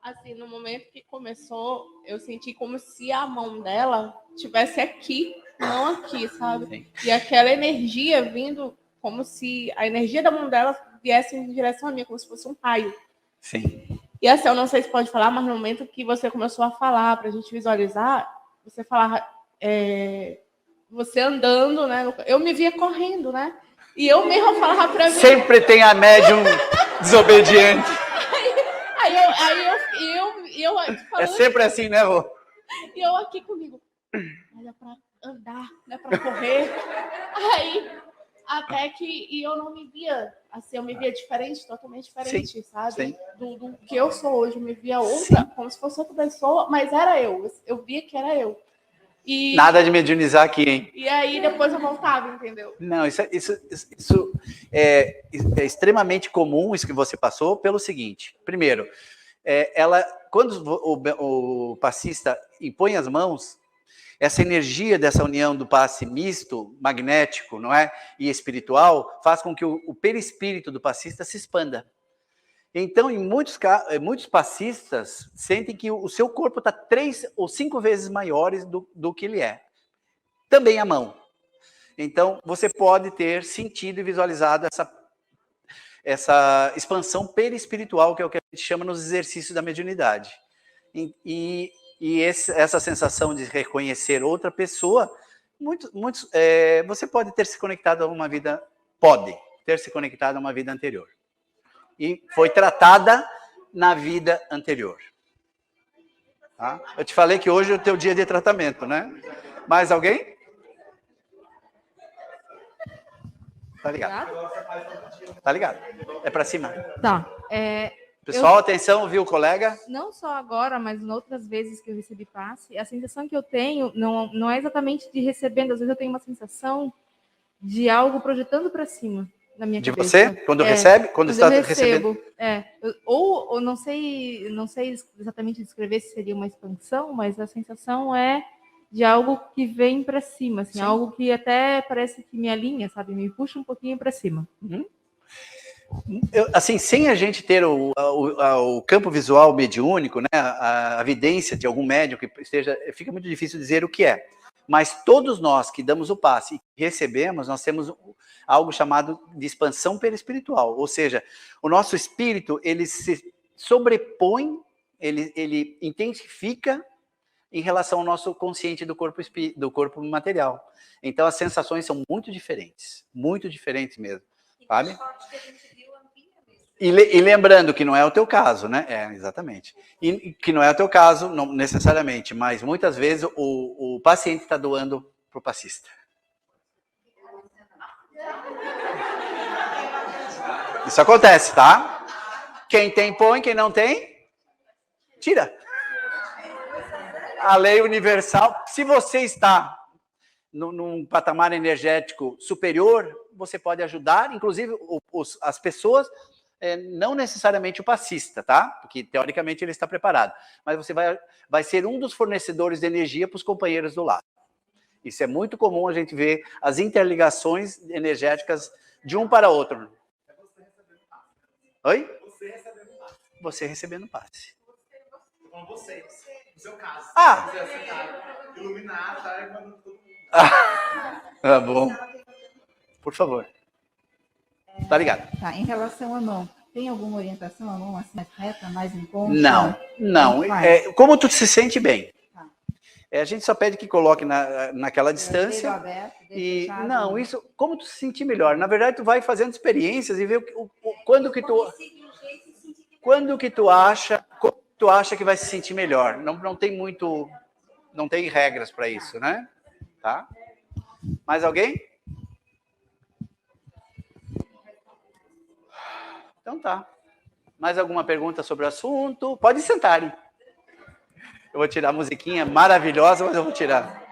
Assim, no momento que começou, eu senti como se a mão dela estivesse aqui, não aqui, sabe? Sim. E aquela energia vindo, como se a energia da mão dela viesse em direção a mim, como se fosse um raio. Sim. E assim, eu não sei se pode falar, mas no momento que você começou a falar, para a gente visualizar, você falava, você andando, né? Eu me via correndo, né? E eu mesma falava para mim... Sempre tem a médium desobediente. Aí eu é sempre assim, né, Rô? E eu aqui comigo, olha para andar, não é para correr. Aí, até que eu não me via, assim, eu me via diferente, totalmente diferente, sim, sabe? Sim. Do que eu sou hoje, eu me via outra, sim, como se fosse outra pessoa, mas era eu via que era eu. E, nada de mediunizar aqui, hein? E aí depois eu voltava, entendeu? Não, isso é extremamente comum, isso que você passou, pelo seguinte. Primeiro, quando o passista impõe as mãos, essa energia dessa união do passe misto, magnético, não é? E espiritual, faz com que o perispírito do passista se expanda. Então, em muitos passistas sentem que o seu corpo está 3 ou 5 vezes maiores do que ele é. Também a mão. Então, você pode ter sentido e visualizado essa expansão perispiritual, que é o que a gente chama nos exercícios da mediunidade. E essa sensação de reconhecer outra pessoa, você pode ter se conectado a uma vida, anterior. E foi tratada na vida anterior. Tá? Eu te falei que hoje é o teu dia de tratamento, né? Mais alguém? Tá ligado? Tá ligado? É pra cima. Tá. Pessoal, atenção, viu, colega? Não só agora, mas em outras vezes que eu recebi passe, a sensação que eu tenho não é exatamente de recebendo, às vezes eu tenho uma sensação de algo projetando para cima na minha cabeça. De você? Quando recebe? Quando está recebendo? Ou não sei exatamente descrever se seria uma expansão, mas a sensação é de algo que vem para cima, assim, algo que até parece que me alinha, sabe? Me puxa um pouquinho para cima. Assim, sem a gente ter o campo visual mediúnico, né, a evidência de algum médium que esteja, fica muito difícil dizer o que é. Mas todos nós que damos o passe e recebemos, nós temos algo chamado de expansão perispiritual. Ou seja, o nosso espírito, ele se sobrepõe, ele intensifica em relação ao nosso consciente do corpo material. Então, as sensações são muito diferentes mesmo, sabe? E lembrando que não é o teu caso, né? Exatamente. E que não é o teu caso, não necessariamente, mas muitas vezes o paciente está doando para o passista. Isso acontece, tá? Quem tem, põe. Quem não tem, tira. A lei universal, se você está num patamar energético superior, você pode ajudar, inclusive as pessoas, não necessariamente o passista, tá? Porque teoricamente ele está preparado, mas você vai ser um dos fornecedores de energia para os companheiros do lado. Isso é muito comum, a gente ver as interligações energéticas de um para outro. Oi? Você recebendo passe. Com vocês, no seu caso. Iluminar, tá bom. Por favor. Tá ligado? Tá, em relação à mão, tem alguma orientação a mão assim, mais reta, mais em conta? Não. Como tu se sente bem. Tá. A gente só pede que coloque naquela distância. Aberto, e fechado, não, isso, como tu se sentir melhor. Na verdade, tu vai fazendo experiências e ver quando que tu acha que vai se sentir melhor. Não tem muito, não tem regras para isso, né? Tá? Mais alguém? Então tá. Mais alguma pergunta sobre o assunto? Pode sentar, hein? Eu vou tirar a musiquinha maravilhosa, mas eu vou tirar.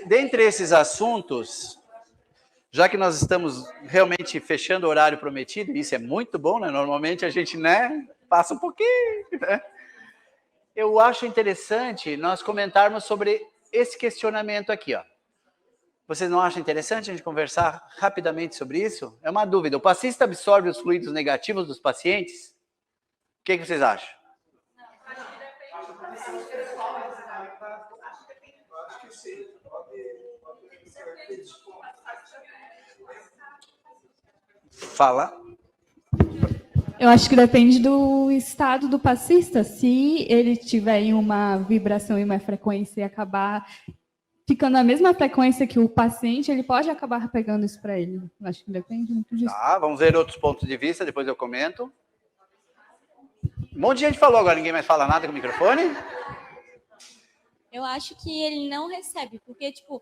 Dentre esses assuntos, já que nós estamos realmente fechando o horário prometido, isso é muito bom, né? Normalmente a gente, né, passa um pouquinho, né? Eu acho interessante nós comentarmos sobre esse questionamento aqui, ó. Vocês não acham interessante a gente conversar rapidamente sobre isso? É uma dúvida. O passista absorve os fluidos negativos dos pacientes? O que vocês acham? Fala. Eu acho que depende do estado do passista. Se ele tiver em uma vibração e uma frequência e acabar ficando na mesma frequência que o paciente, ele pode acabar pegando isso para ele. Eu acho que depende muito disso. Tá, vamos ver outros pontos de vista, depois eu comento. Um monte de gente falou agora, ninguém mais fala nada com o microfone? Eu acho que ele não recebe, porque, tipo,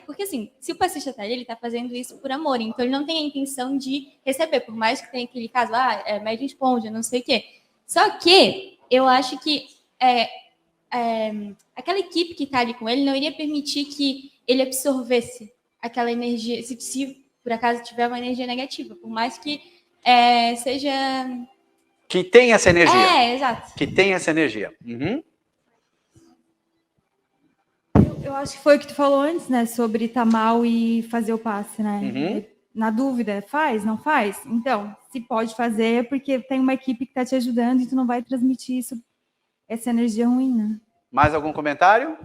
porque assim, se o passista tá ali, ele tá fazendo isso por amor, então ele não tem a intenção de receber, por mais que tenha aquele caso, média esponja, não sei o quê. Só que eu acho que aquela equipe que tá ali com ele não iria permitir que ele absorvesse aquela energia, se por acaso tiver uma energia negativa, por mais que seja... Que tem essa energia. Exato. Que tem essa energia. Uhum. Eu acho que foi o que tu falou antes, né? Sobre estar mal e fazer o passe, né? Uhum. Na dúvida, faz, não faz? Então, se pode fazer, porque tem uma equipe que está te ajudando e tu não vai transmitir essa energia ruim, né? Mais algum comentário?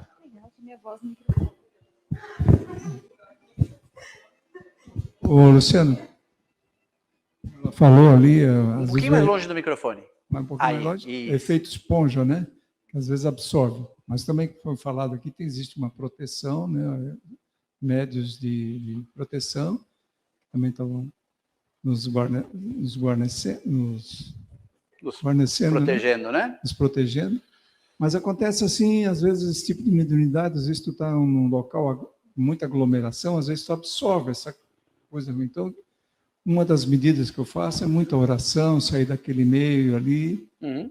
Ô, Luciano, ela falou ali... Um pouquinho mais longe do microfone. Um pouquinho mais longe. Isso. Efeito esponja, né? Que às vezes absorve. Mas também foi falado aqui que existe uma proteção, né? Médios de proteção, também estão nos protegendo, né? Nos protegendo. Mas acontece assim, às vezes, esse tipo de mediunidade, às vezes tu está num local com muita aglomeração, às vezes tu absorve essa coisa. Então, uma das medidas que eu faço é muita oração, sair daquele meio ali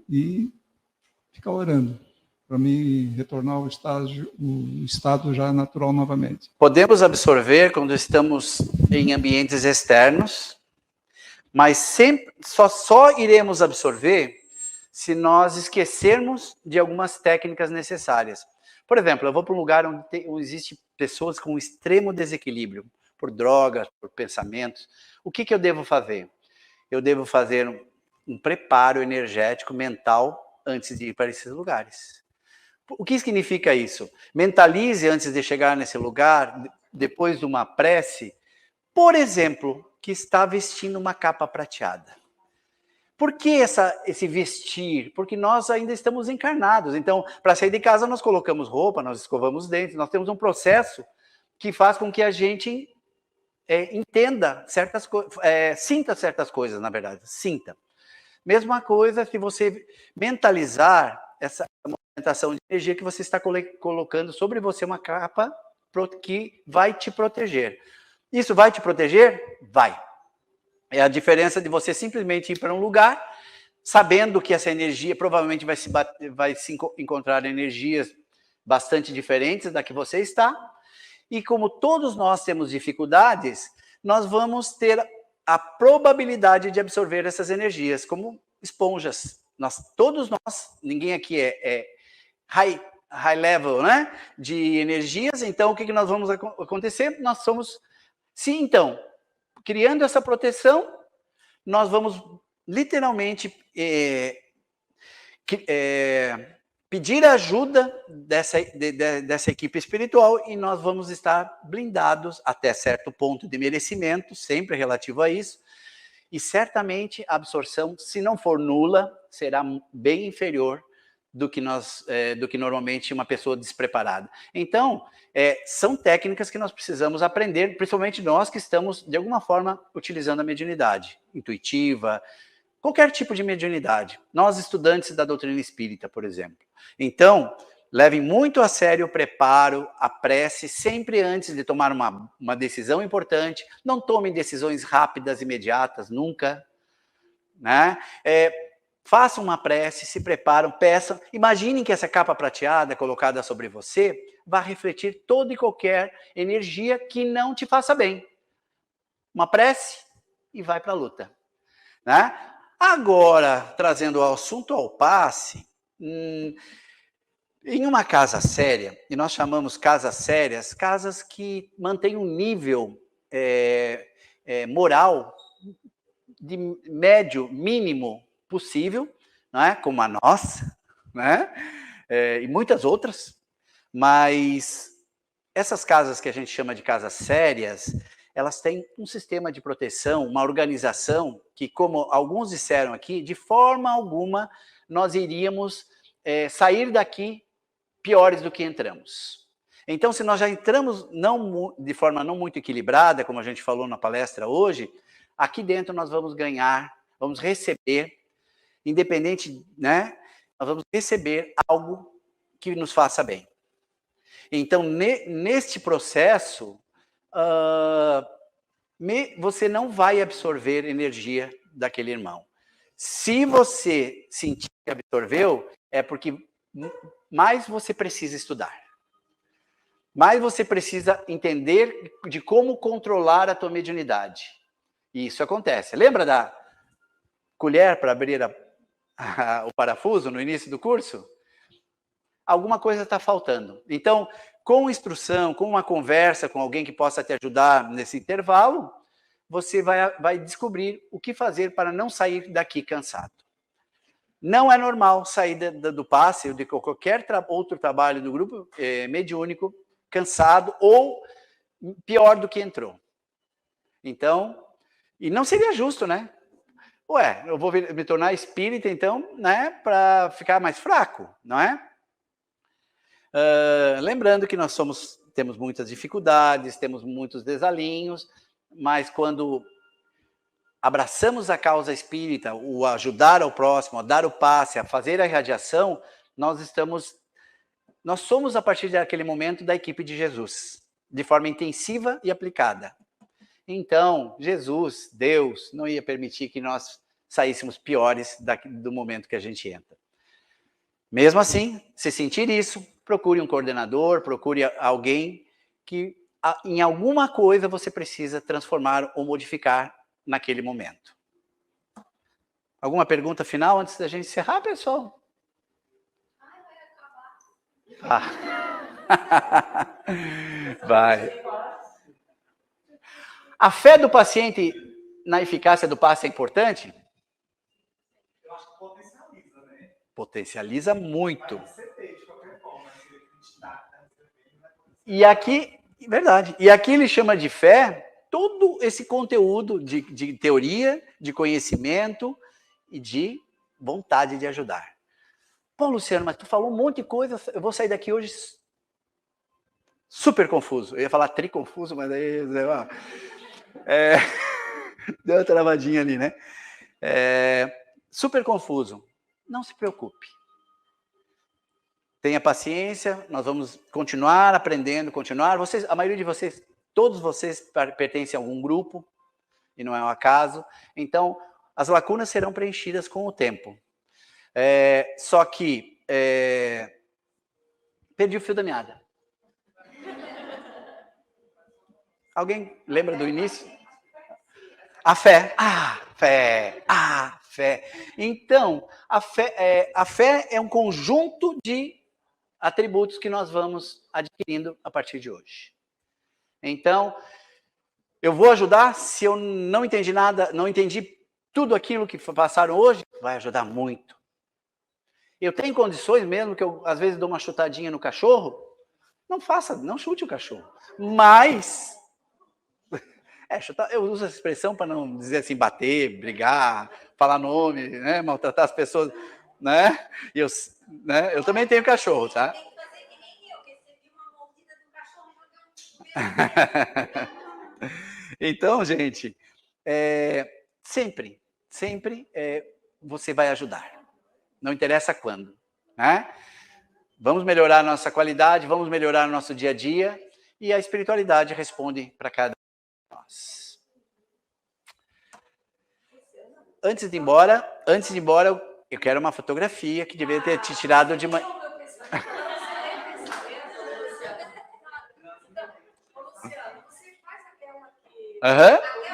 e ficar orando, para me retornar ao estado já natural novamente. Podemos absorver quando estamos em ambientes externos, mas sempre só iremos absorver se nós esquecermos de algumas técnicas necessárias. Por exemplo, eu vou para um lugar onde existem pessoas com extremo desequilíbrio, por drogas, por pensamentos. O que eu devo fazer? Eu devo fazer um preparo energético, mental, antes de ir para esses lugares. O que significa isso? Mentalize antes de chegar nesse lugar, depois de uma prece, por exemplo, que está vestindo uma capa prateada. Por que esse vestir? Porque nós ainda estamos encarnados. Então, para sair de casa, nós colocamos roupa, nós escovamos dentes, nós temos um processo que faz com que a gente entenda certas coisas, sinta certas coisas, na verdade, sinta. Mesma coisa se você mentalizar essa movimentação de energia que você está colocando sobre você uma capa que vai te proteger. Isso vai te proteger? Vai. É a diferença de você simplesmente ir para um lugar, sabendo que essa energia provavelmente vai se encontrar energias bastante diferentes da que você está, e como todos nós temos dificuldades, nós vamos ter a probabilidade de absorver essas energias como esponjas. Todos nós, ninguém aqui é high level, né, de energias, então o que nós vamos acontecer? Nós somos, sim, então, criando essa proteção, nós vamos literalmente pedir a ajuda dessa equipe espiritual e nós vamos estar blindados até certo ponto de merecimento, sempre relativo a isso, e certamente a absorção, se não for nula, será bem inferior do que normalmente uma pessoa despreparada. Então, são técnicas que nós precisamos aprender, principalmente nós que estamos, de alguma forma, utilizando a mediunidade intuitiva, qualquer tipo de mediunidade. Nós, estudantes da doutrina espírita, por exemplo. Então, levem muito a sério o preparo, a prece, sempre antes de tomar uma decisão importante. Não tomem decisões rápidas, imediatas, nunca. Né? Façam uma prece, se preparam, peçam. Imaginem que essa capa prateada colocada sobre você vai refletir toda e qualquer energia que não te faça bem. Uma prece e vai para a luta. Né? Agora, trazendo o assunto ao passe, em uma casa séria, e nós chamamos casas sérias, casas que mantêm um nível moral de médio, mínimo possível, né? Como a nossa, né? E muitas outras, mas essas casas que a gente chama de casas sérias, elas têm um sistema de proteção, uma organização que, como alguns disseram aqui, de forma alguma nós iríamos sair daqui piores do que entramos. Então, se nós já entramos de forma não muito equilibrada, como a gente falou na palestra hoje, aqui dentro nós vamos ganhar, vamos receber, independente, né? Nós vamos receber algo que nos faça bem. Então, neste processo, você não vai absorver energia daquele irmão. Se você sentir que absorveu, é porque mais você precisa estudar. Mais você precisa entender de como controlar a tua mediunidade. E isso acontece. Lembra da colher para abrir o parafuso no início do curso? Alguma coisa está faltando. Então, com instrução, com uma conversa com alguém que possa te ajudar nesse intervalo, você vai descobrir o que fazer para não sair daqui cansado. Não é normal sair do passe ou de qualquer outro trabalho do grupo mediúnico cansado ou pior do que entrou. Então, e não seria justo, né? Ué, eu vou me tornar espírita, então, né, para ficar mais fraco, não é? Lembrando que nós temos muitas dificuldades, temos muitos desalinhos, mas quando abraçamos a causa espírita, o ajudar ao próximo, a dar o passe, a fazer a irradiação, nós somos, a partir daquele momento, da equipe de Jesus, de forma intensiva e aplicada. Então, Jesus, Deus, não ia permitir que nós saíssemos piores do momento que a gente entra. Mesmo assim, se sentir isso, procure um coordenador, procure alguém que em alguma coisa você precisa transformar ou modificar naquele momento. Alguma pergunta final antes da gente encerrar, pessoal? Vai. A fé do paciente na eficácia do passe é importante? Eu acho que potencializa, né? Potencializa muito. E aqui, verdade, e aqui ele chama de fé todo esse conteúdo de teoria, de conhecimento e de vontade de ajudar. Pô, Luciano, mas tu falou um monte de coisa, eu vou sair daqui hoje super confuso. Eu ia falar triconfuso, mas aí... deu uma travadinha ali, né? Super confuso. Não se preocupe. Tenha paciência, nós vamos continuar aprendendo, a maioria de vocês, todos vocês pertencem a algum grupo, e não é um acaso. Então, as lacunas serão preenchidas com o tempo. Só que perdi o fio da meada. Alguém lembra do início? A fé. Fé. Então, a fé é um conjunto de atributos que nós vamos adquirindo a partir de hoje. Então, eu vou ajudar, se eu não entendi nada, não entendi tudo aquilo que passaram hoje, vai ajudar muito. Eu tenho condições mesmo que eu, às vezes, dou uma chutadinha no cachorro, não chute o cachorro. Mas, chutar, eu uso essa expressão para não dizer assim, bater, brigar, falar nome, né, maltratar as pessoas, né? E eu também tenho cachorro, tá? Então, gente, sempre você vai ajudar. Não interessa quando, né? Vamos melhorar a nossa qualidade, vamos melhorar o nosso dia a dia, e a espiritualidade responde para cada um de nós. Antes de ir embora, eu quero uma fotografia que deveria ter te tirado de manhã.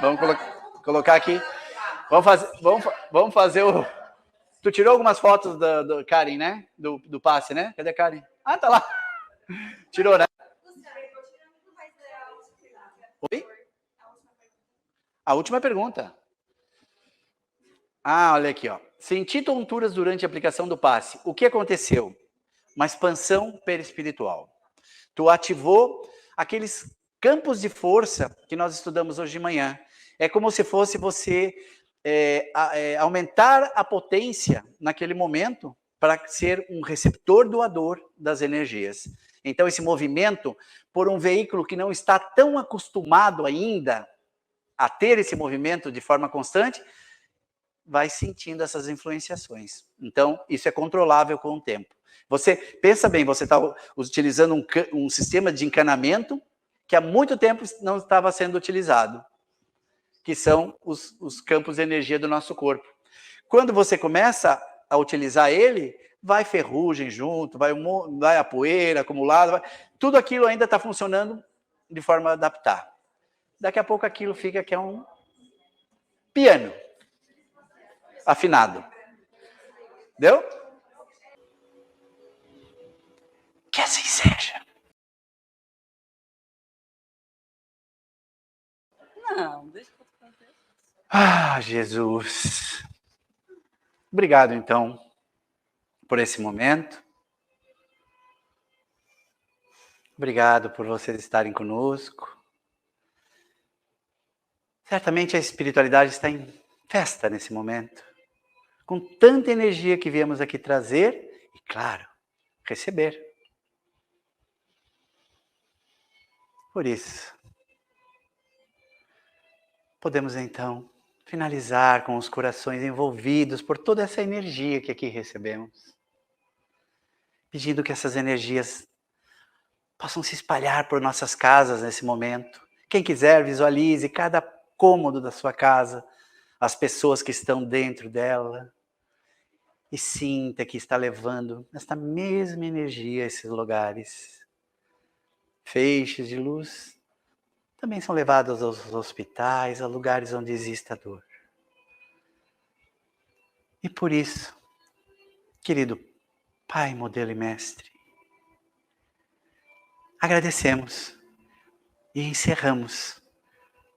Vamos colocar aqui. Vamos fazer o... Tu tirou algumas fotos do Karen, né? Do passe, né? Cadê a Karen? Ah, tá lá. Tirou, né? Oi? A última pergunta. Olha aqui, ó. Senti tonturas durante a aplicação do passe. O que aconteceu? Uma expansão perispiritual. Tu ativou aqueles campos de força que nós estudamos hoje de manhã. É como se fosse você aumentar a potência naquele momento para ser um receptor doador das energias. Então, esse movimento, por um veículo que não está tão acostumado ainda a ter esse movimento de forma constante, vai sentindo essas influenciações. Então, isso é controlável com o tempo. Você, pensa bem, você está utilizando um sistema de encanamento que há muito tempo não estava sendo utilizado, que são os campos de energia do nosso corpo. Quando você começa a utilizar ele, vai ferrugem junto, vai a poeira acumulada, tudo aquilo ainda está funcionando de forma a adaptar. Daqui a pouco aquilo fica que é um piano afinado. Deu? Que assim seja. Não, deixa eu fazer. Ah, Jesus. Obrigado, então, por esse momento. Obrigado por vocês estarem conosco. Certamente a espiritualidade está em festa nesse momento, com tanta energia que viemos aqui trazer e, claro, receber. Por isso, podemos então finalizar com os corações envolvidos por toda essa energia que aqui recebemos, pedindo que essas energias possam se espalhar por nossas casas nesse momento. Quem quiser, visualize cada cômodo da sua casa, as pessoas que estão dentro dela, e sinta que está levando esta mesma energia a esses lugares. Feixes de luz também são levados aos hospitais, a lugares onde existe a dor. E por isso, querido Pai, modelo e mestre, agradecemos e encerramos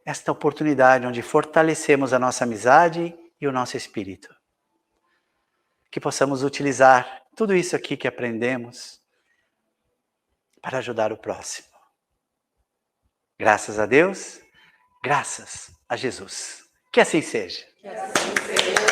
esta oportunidade onde fortalecemos a nossa amizade e o nosso espírito. Que possamos utilizar tudo isso aqui que aprendemos para ajudar o próximo. Graças a Deus, graças a Jesus. Que assim seja. Que assim seja.